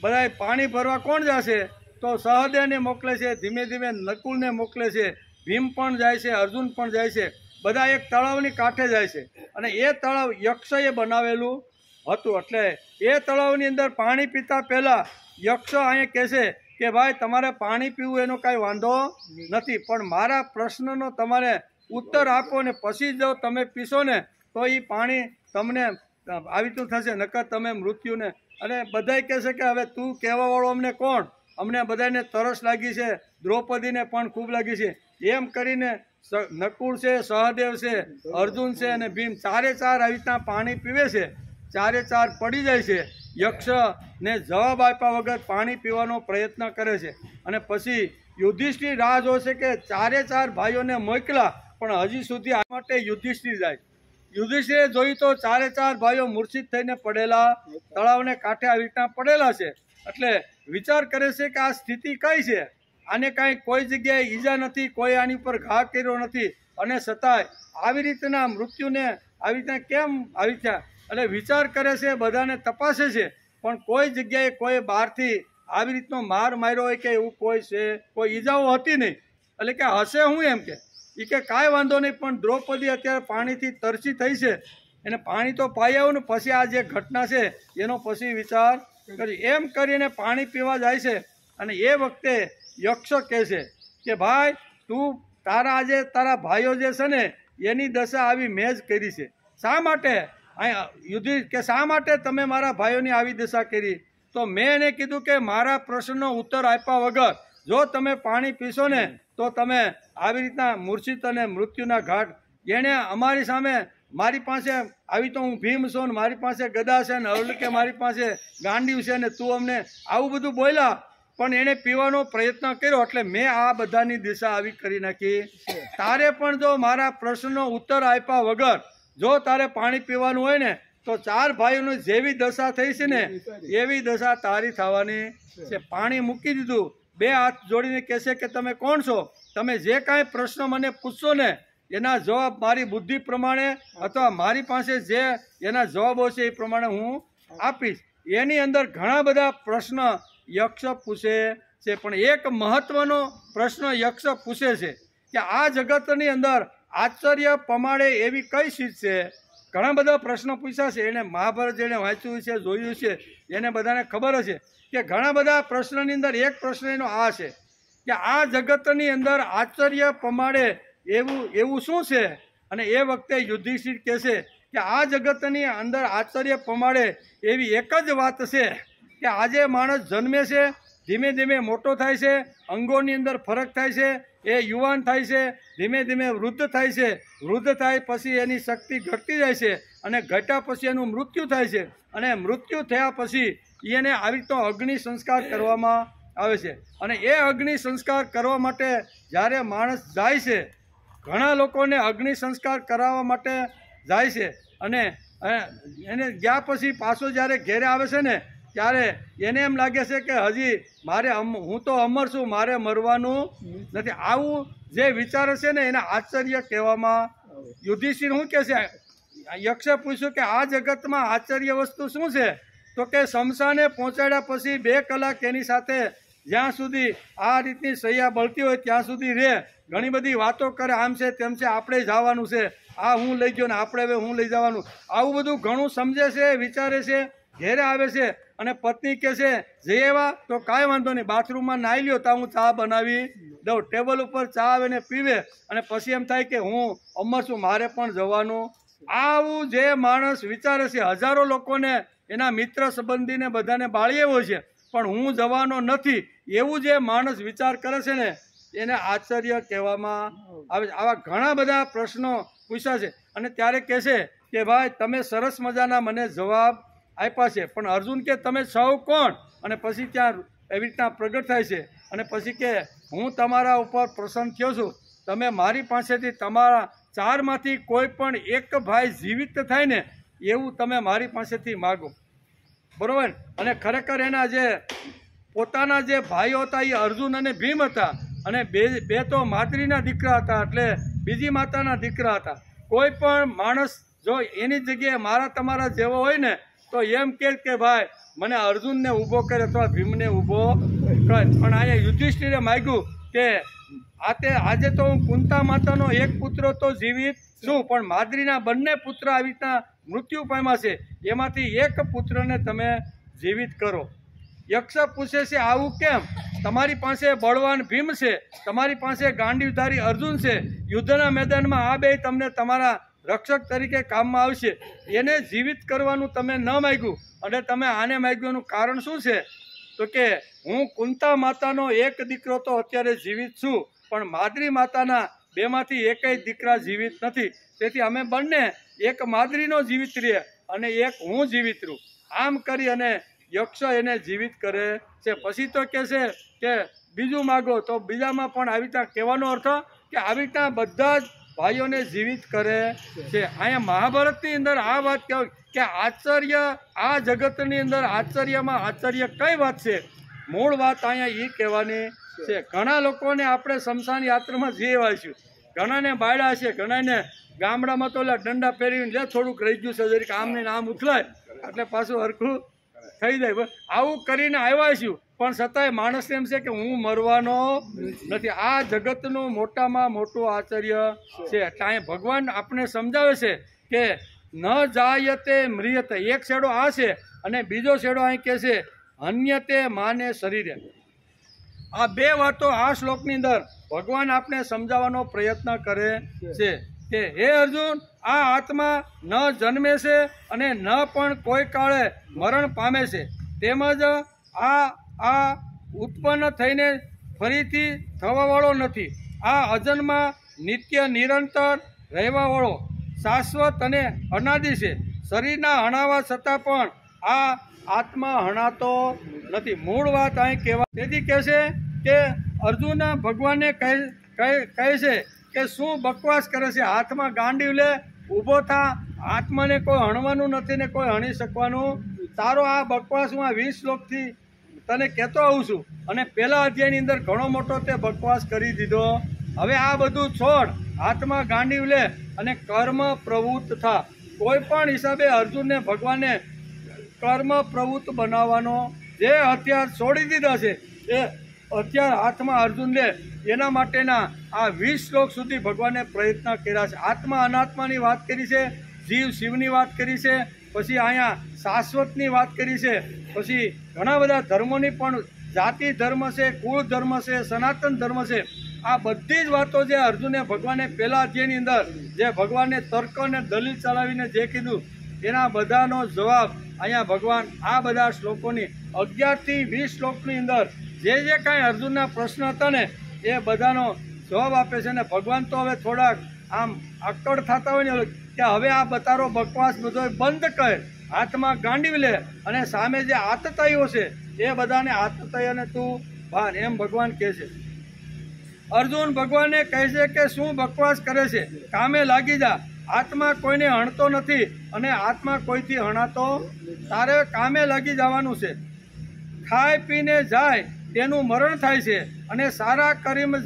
બધા પાણી ભરવા કોણ જશે? તો સહદેવને મોકલે છે, ધીમે ધીમે નકુલને મોકલે છે, ભીમ પણ જાય છે, અર્જુન પણ જાય છે. બધા એક તળાવની કાંઠે જાય છે અને એ તળાવ યક્ષએ બનાવેલું હતું. એટલે એ તળાવની અંદર પાણી પીતા પહેલાં યક્ષ અહીંયા કહેશે કે ભાઈ તમારે પાણી પીવું એનો કાંઈ વાંધો નથી, પણ મારા પ્રશ્નનો તમારે ઉત્તર આપો ને પછી જો તમે પીશો ને તો એ પાણી તમને આવી રીતનું થશે, નકર તમે મૃત્યુને. અને બધાય કહેશે કે હવે તું કહેવાવાળો અમને કોણ? અમને બધાને તરસ લાગી છે, દ્રૌપદીને પણ ખૂબ લાગી છે. એમ કરીને નકુળ છે, સહદેવ છે, અર્જુન છે અને ભીમ ચારે ચાર આવી રીતના પાણી પીવે છે. ચારે ચાર પડી જાય છે. યક્ષને જવાબ આપ્યા વગર પાણી પીવાનો પ્રયત્ન કરે છે. અને પછી યુધિષ્ઠિર રાહ જોશે કે ચારે ચાર ભાઈઓને મોકલા, પણ હજી સુધી આ માટે યુધિષ્ઠિર જાય. યુધિષ્ઠિરે જોયું તો ચારે ચાર ભાઈઓ મૂર્છિત થઈને પડેલા, તળાવને કાંઠે આવી રીતના પડેલા છે. એટલે વિચાર કરે છે કે આ સ્થિતિ કઈ છે? આને કાંઈ કોઈ જગ્યાએ ઈજા નથી, કોઈ આની ઉપર ઘા કર્યો નથી, અને છતાંય આવી રીતના મૃત્યુને આવી રીતના કેમ આવી થયા? એટલે વિચાર કરે છે, બધાને તપાસે છે, પણ કોઈ જગ્યાએ કોઈ બહારથી આવી રીતનો માર માર્યો હોય કે એવું કોઈ છે, કોઈ ઈજાઓ હતી નહીં. એટલે કે હશે હું એમ કે એ કે કાંઈ વાંધો નહીં, પણ દ્રૌપદી અત્યારે પાણીથી તરસી થઈ છે, એને પાણી તો પાઈ આવું ને પછી આ જે ઘટના છે એનો પછી વિચાર કરી. એમ કરીને પાણી પીવા જાય છે. અને એ વખતે યક્ષ કહે છે કે ભાઈ તું તારા આજે તારા ભાઈઓ જે છે ને એની દશા આવી મેં જ કરી છે. શા માટે? યુધિ કે શા માટે તમે મારા ભાઈઓની આવી દશા કરી? તો મેં એને કીધું કે મારા પ્રશ્નનો ઉત્તર આપ્યા વગર જો તમે પાણી પીશો ને તો તમે આવી રીતના મૂર્છિત અને મૃત્યુના ઘાટ. જેણે અમારી સામે, મારી પાસે આવી તો હું ભીમ છું ને મારી પાસે ગદા છે ને અવલ કે મારી પાસે ગાંડીવ છે ને તું અમને આવું બધું બોલ્યા, પણ એણે પીવાનો પ્રયત્ન કર્યો એટલે મેં આ બધાની દિશા આવી કરી નાખી. તારે પણ જો મારા પ્રશ્નનો ઉત્તર આપ્યા વગર જો તારે પાણી પીવાનું હોય ને તો ચાર ભાઈઓની જેવી દશા થઈ છે ને એવી દશા તારી થવાની છે. પાણી મૂકી દીધું, બે હાથ જોડીને કહેશે કે તમે કોણ છો? તમે જે કાંઈ પ્રશ્ન મને પૂછશો ને એના જવાબ મારી બુદ્ધિ પ્રમાણે અથવા મારી પાસે જે એના જવાબો છે એ પ્રમાણે હું આપીશ. એની અંદર ઘણા બધા પ્રશ્ન યક્ષ પૂછે છે, પણ એક મહત્વનો પ્રશ્ન યક્ષ પૂછે છે કે આ જગતની અંદર આશ્ચર્ય પમાડે એવી કઈ ચીજ છે ઘણા બધા પ્રશ્નો પૂછ્યા છે. એને મહાભારત જેને વાંચ્યું છે, જોયું છે, એને બધાને ખબર હશે કે ઘણા બધા પ્રશ્નની અંદર એક પ્રશ્ન એનો આ છે કે આ જગતની અંદર આશ્ચર્ય પમાડે એવું શું છે? અને એ વખતે યુધિષ્ઠિર કહે છે કે આ જગતની અંદર આશ્ચર્ય પમાડે એવી એક જ વાત છે કે આજે માણસ જન્મે છે, ધીમે ધીમે મોટો થાય છે, અંગોની અંદર ફરક થાય છે, એ યુવાન થાય છે, ધીમે ધીમે વૃદ્ધ થાય છે, વૃદ્ધ થાય પછી એની શક્તિ ઘટતી જાય છે, અને ઘટ્યા પછી એનું મૃત્યુ થાય છે, અને મૃત્યુ થયા પછી એને આવી રીતનો અગ્નિ સંસ્કાર કરવામાં આવે છે. અને એ અગ્નિ સંસ્કાર કરવા માટે જ્યારે માણસ જાય છે, ઘણા લોકોને અગ્નિ સંસ્કાર કરાવવા માટે જાય છે, અને એને ગયા પછી પાછો જ્યારે ઘેરે આવે છે ને ત્યારે એને એમ લાગે છે કે હજી હું તો અમર છું, મારે મરવાનું નથી. આવું જે વિચાર છે ને એને આશ્ચર્ય કહેવામાં. યુધિષ્ઠિર શું કહે છે? યક્ષે પૂછ્યું કે આ જગતમાં આશ્ચર્ય વસ્તુ શું છે? તો કે શમશાને પહોંચાડ્યા પછી 2 કલાક એની સાથે જ્યાં સુધી આ રીતની સૈયા બળતી હોય ત્યાં સુધી રહે, ઘણી બધી વાતો કરે, આમ છે તેમ છે, આપણે જવાનું છે, આ હું લઈ ગયો ને આપણે હવે હું લઈ જવાનું, આવું બધું ઘણું સમજે છે, વિચારે છે. ઘેરે આવે છે અને પત્ની કહે છે જઈ એવા તો કાંઈ વાંધો નહીં, બાથરૂમમાં નાહી લ્યો તો હું ચા બનાવી દઉં. ટેબલ ઉપર ચા આવે ને પીવે અને પછી એમ થાય કે હું અમર છું, મારે પણ જવાનું. આવું જે માણસ વિચારે છે, હજારો લોકોને એના મિત્ર સંબંધીને બધાને બાળી એવો છે, પણ હું જવાનો નથી, એવું જે માણસ વિચાર કરે છે ને એને આશ્ચર્ય કહેવામાં આવે છે. આવા ઘણા બધા પ્રશ્નો પૂછ્યા છે. અને ત્યારે કહે છે કે ભાઈ તમે સરસ મજાના મને જવાબ આપ્યા છે, પણ અર્જુન કે તમે સૌ કોણ? અને પછી ત્યાં એવી રીતના પ્રગટ થાય છે, અને પછી કે હું તમારા ઉપર પ્રસન્ન થયો છું, તમે મારી પાસેથી તમારા 4માંથી કોઈ પણ એક ભાઈ જીવિત થાય ને એવું તમે મારી પાસેથી માગો. બરોબર? અને ખરેખર એના જે પોતાના જે ભાઈઓ હતા એ અર્જુન અને ભીમ હતા, અને બે તો માતરીના દીકરા હતા, એટલે બીજી માતાના દીકરા હતા. કોઈ પણ માણસ જો એની જગ્યાએ મારા તમારા જેવો હોય ને તો એમ કે ભાઈ મને અર્જુનને ઊભો કરે અથવા ભીમને ઊભો કરે. પણ અહીંયા યુધિષ્ઠિરે માગ્યું કે આજે તો હું કુંતા માતાનો એક પુત્ર તો જીવિત છું, પણ માદ્રીના બંને પુત્ર આવી રીતના મૃત્યુ પામ્યા છે, એમાંથી એક પુત્રને તમે જીવિત કરો. યક્ષ પૂછે છે આવું કેમ? તમારી પાસે બળવાન ભીમ છે, તમારી પાસે ગાંડીવધારી અર્જુન છે, યુદ્ધના મેદાનમાં આ બે તમને તમારા રક્ષક તરીકે કામમાં આવશે, એને જીવિત કરવાનું તમે ન માગ્યું અને તમે આને માગ્યું કારણ શું છે? તો કે હું કુંતા માતાનો એક દીકરો તો અત્યારે જીવિત છું, પણ માદ્રી માતાના 2માંથી એકેય દીકરા જીવિત નથી, તેથી અમે બંને એક માદ્રીનો જીવિત રહીએ અને એક હું જીવિત રહું. આમ કરી અને યક્ષ એને જીવિત કરે છે. પછી તો કહે છે કે બીજું માગો, તો બીજામાં પણ આવી રીતના કહેવાનો અર્થ કે આવી રીતના બધા જ ભાઈઓને જીવિત કરે છે. અહીંયા મહાભારતની અંદર આ વાત કહેવાય કે આશ્ચર્ય, આ જગતની અંદર આશ્ચર્યમાં આશ્ચર્ય કઈ વાત છે? મૂળ વાત અહીંયા એ કહેવાની છે. ઘણા લોકોને આપણે સ્મશાન યાત્રામાં જઈ આવીશું, ઘણાને બાળ્યા છે, ઘણાને ગામડામાં તો દંડા ફેરવીને લે થોડુંક રહી ગયું છે, જરીક આમને આમ ઉથલાય એટલે પાછું હરખું થઈ જાય. આવું કરીને આવ્યા છું, પણ છતાંય માણસ એમ છે કે હું મરવાનો નથી. આ જગતનું મોટામાં મોટું આશ્ચર્ય છે. એટલે અહીંયા ભગવાન આપણે સમજાવે છે કે ન જાયતે મ્રિયતે, એક છેડો આ છે અને બીજો છેડો અહીં કહે છે હન્યતે માને શરીરે. આ 2 વાતો આ શ્લોકની અંદર ભગવાન આપણે સમજાવવાનો પ્રયત્ન કરે છે કે હે અર્જુન, આ આત્મા ન જન્મે છે અને ન પણ કોઈ કાળે મરણ પામે છે, તેમજ આ ઉત્પન્ન થઈને ફરીથી થવાવાળો નથી. આ અજન્મા, નિત્ય નિરંતર રહેવાવાળો, શાશ્વત અને અનાદિ છે. શરીરના હણાવા છતાં પણ આ આત્મા હણાતો નથી. મૂળ વાત અહીં કહેવા. તેથી કહે છે કે અર્જુન ભગવાનને કહે છે કે શું બકવાસ કરે છે? હાથમાં ગાંડી લે, ઊભો થા, આત્માને કોઈ હણવાનું નથી ને કોઈ હણી શકવાનું. તારો આ બકવાસ હું આ 20 શ્લોકથી તને કહેતો આવું છું, અને પહેલા અધ્યાયની અંદર ઘણો મોટો તે બકવાસ કરી દીધો. હવે આ બધું છોડ, હાથમાં ગાંડી લે અને કર્મ પ્રવૃત્ત થા. કોઈ પણ હિસાબે અર્જુનને ભગવાને કર્મ પ્રવૃત્ત બનાવવાનો જે હથિયાર છોડી દીધા છે એ હથિયાર હાથમાં અર્જુન લે, એના માટેના આ 20 શ્લોક સુધી ભગવાને પ્રયત્ન કર્યા છે. આત્મા અનાત્માની વાત કરી છે, જીવ શિવની વાત કરી છે, પછી અહીંયા શાશ્વતની વાત કરી છે, પછી ઘણા બધા ધર્મોની પણ જાતિ ધર્મ છે, કુળ ધર્મ છે, સનાતન ધર્મ છે. આ બધી જ વાતો જે અર્જુને ભગવાને પહેલા અધ્યાયની અંદર જે ભગવાને તર્ક અને દલીલ ચલાવીને જે કીધું એના બધાનો જવાબ અહીંયા ભગવાન આ બધા શ્લોકોની 11 થી 20 શ્લોકની અંદર જે કાંઈ અર્જુનના પ્રશ્ન હતા ને એ બધાનો જવાબ આપે છે. અને ભગવાન તો હવે થોડાક આમ અક્કડ થતા હોય ને કે હવે આ બતારો બકવાસ બધો બંધ કર, હાથમાં ગાંડી લે અને સામે જે આતતાઈઓ છે એ બધાને આતતાઈને તું ભાર, એમ ભગવાન કહે છે. અર્જુન ભગવાનને કહે છે કે શું બકવાસ કરે છે, કામે લાગી જા. આત્મા કોઈને હણતો નથી અને આત્મા કોઈથી હણાતો, તારે કામે લાગી જવાનું છે. ખાઈ પીને જાય તેનું મરણ થાય છે અને સારા કરીને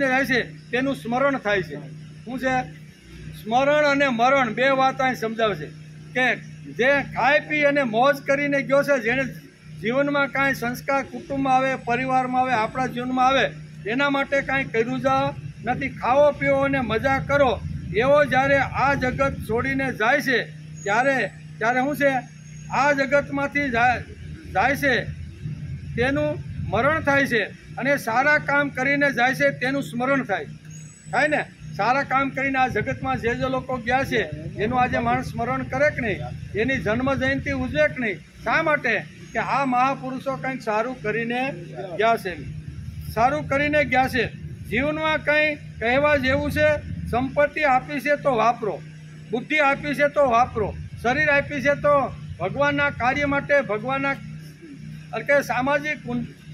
જાય છે તેનું સ્મરણ થાય છે. શું છે સ્મરણ અને મરણ? બે વાત અહીં સમજાવે છે કે જે ખાઈ પી અને મોજ કરીને ગયો છે, જેને જીવનમાં કાંઈ સંસ્કાર કુટુંબમાં આવે, પરિવારમાં આવે, આપણા જીવનમાં આવે, એના માટે કાંઈ કર્યું જ નથી. ખાવો પીવો અને મજા કરો એવો જ્યારે આ જગત છોડીને જાય છે ત્યારે શું છે, આ જગતમાંથી જાય છે તેનું મરણ થાય છે અને સારા કામ કરીને જાય છે તેનું સ્મરણ થાય ને. સારા કામ કરીને આ જગતમાં જે લોકો ગયા છે એનું આજે માણસ સ્મરણ કરે કે નહીં, એની જન્મ જયંતિ ઉજવે કે નહીં? શા માટે? કે આ મહાપુરુષો કંઈક સારું કરીને ગયા છે, સારું કરીને ગયા છે. જીવનમાં કંઈ કહેવા જેવું છે, સંપત્તિ આપી છે તો વાપરો, બુદ્ધિ આપી છે તો વાપરો, શરીર આપી છે તો ભગવાનના કાર્ય માટે, ભગવાનના કે સામાજિક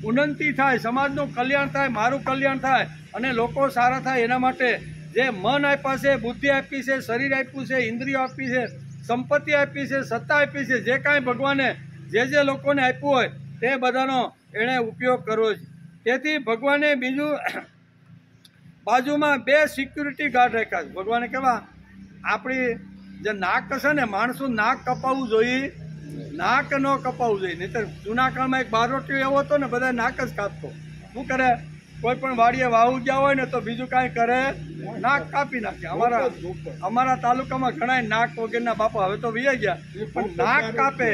ઉન્નતિ થાય, સમાજનું કલ્યાણ થાય, મારું કલ્યાણ થાય અને લોકો સારા થાય એના માટે જે મન આપ્યા છે, બુદ્ધિ આપી છે, શરીર આપ્યું છે, ઇન્દ્રિયો આપી છે, સંપત્તિ આપી છે, સત્તા આપી છે, જે કાંઈ ભગવાને જે લોકોને આપ્યું હોય તે બધાનો એણે ઉપયોગ કરવો છે. તેથી ભગવાને બીજું બાજુમાં 2 સિક્યુરિટી ગાર્ડ રાખ્યા છે. ભગવાને કેવા આપણી જે નાક છે ને, માણસો નાક કપાવવું જોઈએ, નાક ન કપાવવું જોઈએ. નહીં તો જૂના કાળમાં એક બારોટીયો એવો હતો ને, બધા નાક જ કાપતો. શું કરે? કોઈ પણ વાડીએ વાવું ગયા હોય ને તો બીજું કાંઈ કરે, નાક કાપી નાખે. અમારા તાલુકામાં ઘણા નાક વગેરેના બાપા હવે તો વહી ગયા, પણ નાક કાપે,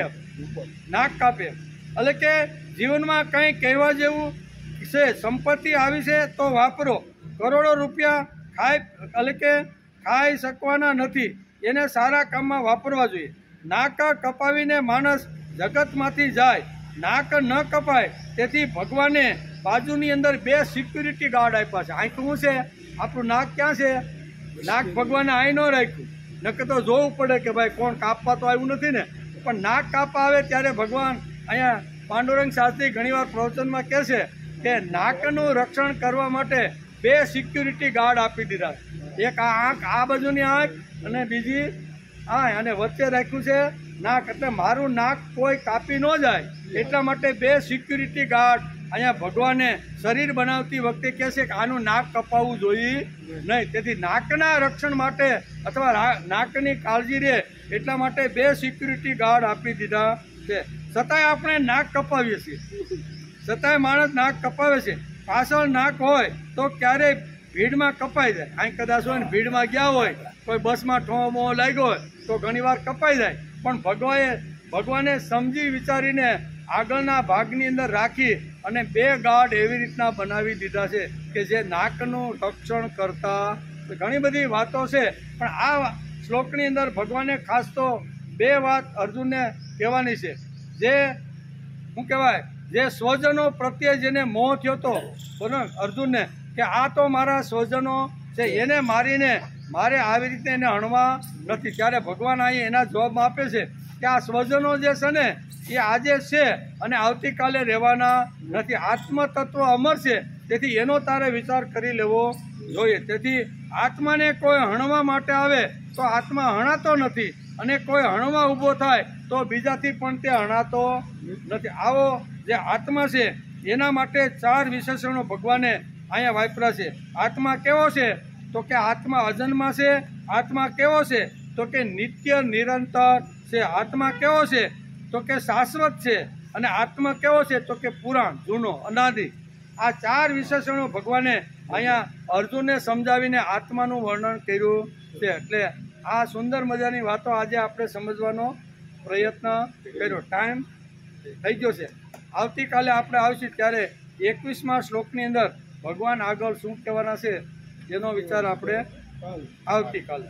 નાક કાપે. એટલે કે જીવનમાં કંઈ કહેવા જેવું છે, સંપત્તિ આવી છે તો વાપરો. કરોડો રૂપિયા ખાઈ શકવાના નથી, એને સારા કામમાં વાપરવા જોઈએ. નાક કપાવીને માણસ જગતમાંથી જાય, નાક ન કપાય. તેથી ભગવાને બાજુની અંદર 2 સિક્યુરિટી ગાર્ડ આપ્યા છે. અહીં શું છે, આપણું નાક ક્યાં છે? નાક ભગવાને અહીં ન રાખ્યું, નકર તો જોવું પડે કે ભાઈ કોણ કાપવા તો આવ્યું નથી ને. પણ નાક કાપવા આવે ત્યારે ભગવાન અહીંયા પાંડુરંગ શાસ્ત્રી ઘણીવાર પ્રવચનમાં કહે છે કે નાકનું રક્ષણ કરવા માટે 2 સિક્યુરિટી ગાર્ડ આપી દીધા. એક આ આંખ, આ બાજુની આંખ અને બીજી આંખ, અને વચ્ચે રાખ્યું છે નાક. એટલે મારું નાક કોઈ કાપી ન જાય એટલા માટે 2 સિક્યુરિટી ગાર્ડ અહીંયા ભગવાને શરીર બનાવતી વખતે કહે છે કે આનું નાક કપાવવું જોઈએ નહીં. તેથી નાકના રક્ષણ માટે અથવા નાકની કાળજી રહે એટલા માટે 2 સિક્યુરિટી ગાર્ડ આપી દીધા છે. છતાંય આપણે નાક કપાવીએ છીએ, છતાંય માણસ નાક કપાવે છે. પાછળ નાક હોય તો ક્યારેય ભીડમાં કપાઈ જાય. અહીં કદાચ હોય ને ભીડમાં ગયા હોય, કોઈ બસમાં ઠોમો લાગ્યો હોય તો ઘણીવાર કપાઈ જાય. પણ ભગવાને સમજી વિચારીને આગળના ભાગની અંદર રાખી અને 2 ગાર્ડ એવી રીતના બનાવી દીધા છે કે જે નાકનું રક્ષણ કરતા. ઘણી બધી વાતો છે, પણ આ શ્લોકની અંદર ભગવાને ખાસ તો 2 વાત અર્જુનને કહેવાની છે. જે શું કહેવાય, જે સ્વજનો પ્રત્યે જેને મોહ થયો હતો અર્જુનને, કે આ તો મારા સ્વજનો છે, એને મારીને મારે આવી રીતે એને હણવા નથી. ત્યારે ભગવાન અહીં એના જવાબમાં આપે છે કે આ સ્વજનો જે છે ને એ આજે છે અને આવતીકાલે રહેવાના નથી. આત્મતત્વ અમર છે, તેથી એનો તારે વિચાર કરી લેવો જોઈએ. તેથી આત્માને કોઈ હણવા માટે આવે તો આત્મા હણાતો નથી, અને કોઈ હણવા ઊભો થાય તો બીજાથી પણ તે હણાતો નથી. આવો જે આત્મા છે એના માટે 4 વિશેષણો ભગવાને અહીંયા વાપર્યા છે. આત્મા કેવો છે? તો કે આત્મા અજન્મા છે. આત્મા કેવો છે? તો કે નિત્ય નિરંતર છે. આત્મા કેવો છે? તો કે શાશ્વત છે. અને આત્મા કેવો છે? તો કે પુરાણ, જૂનો, અનાદિ. આ 4 વિશેષણો ભગવાને અહીંયા અર્જુનને સમજાવીને આત્માનું વર્ણન કર્યું છે. એટલે આ સુંદર મજાની વાતો આજે આપણે સમજવાનો પ્રયત્ન કર્યો. ટાઈમ થઈ ગયો છે. આવતીકાલે આપણે આવશું ત્યારે 21મા શ્લોકની અંદર ભગવાન આગળ શું કહેવાના છે એનો વિચાર આપણે આવતીકાલે.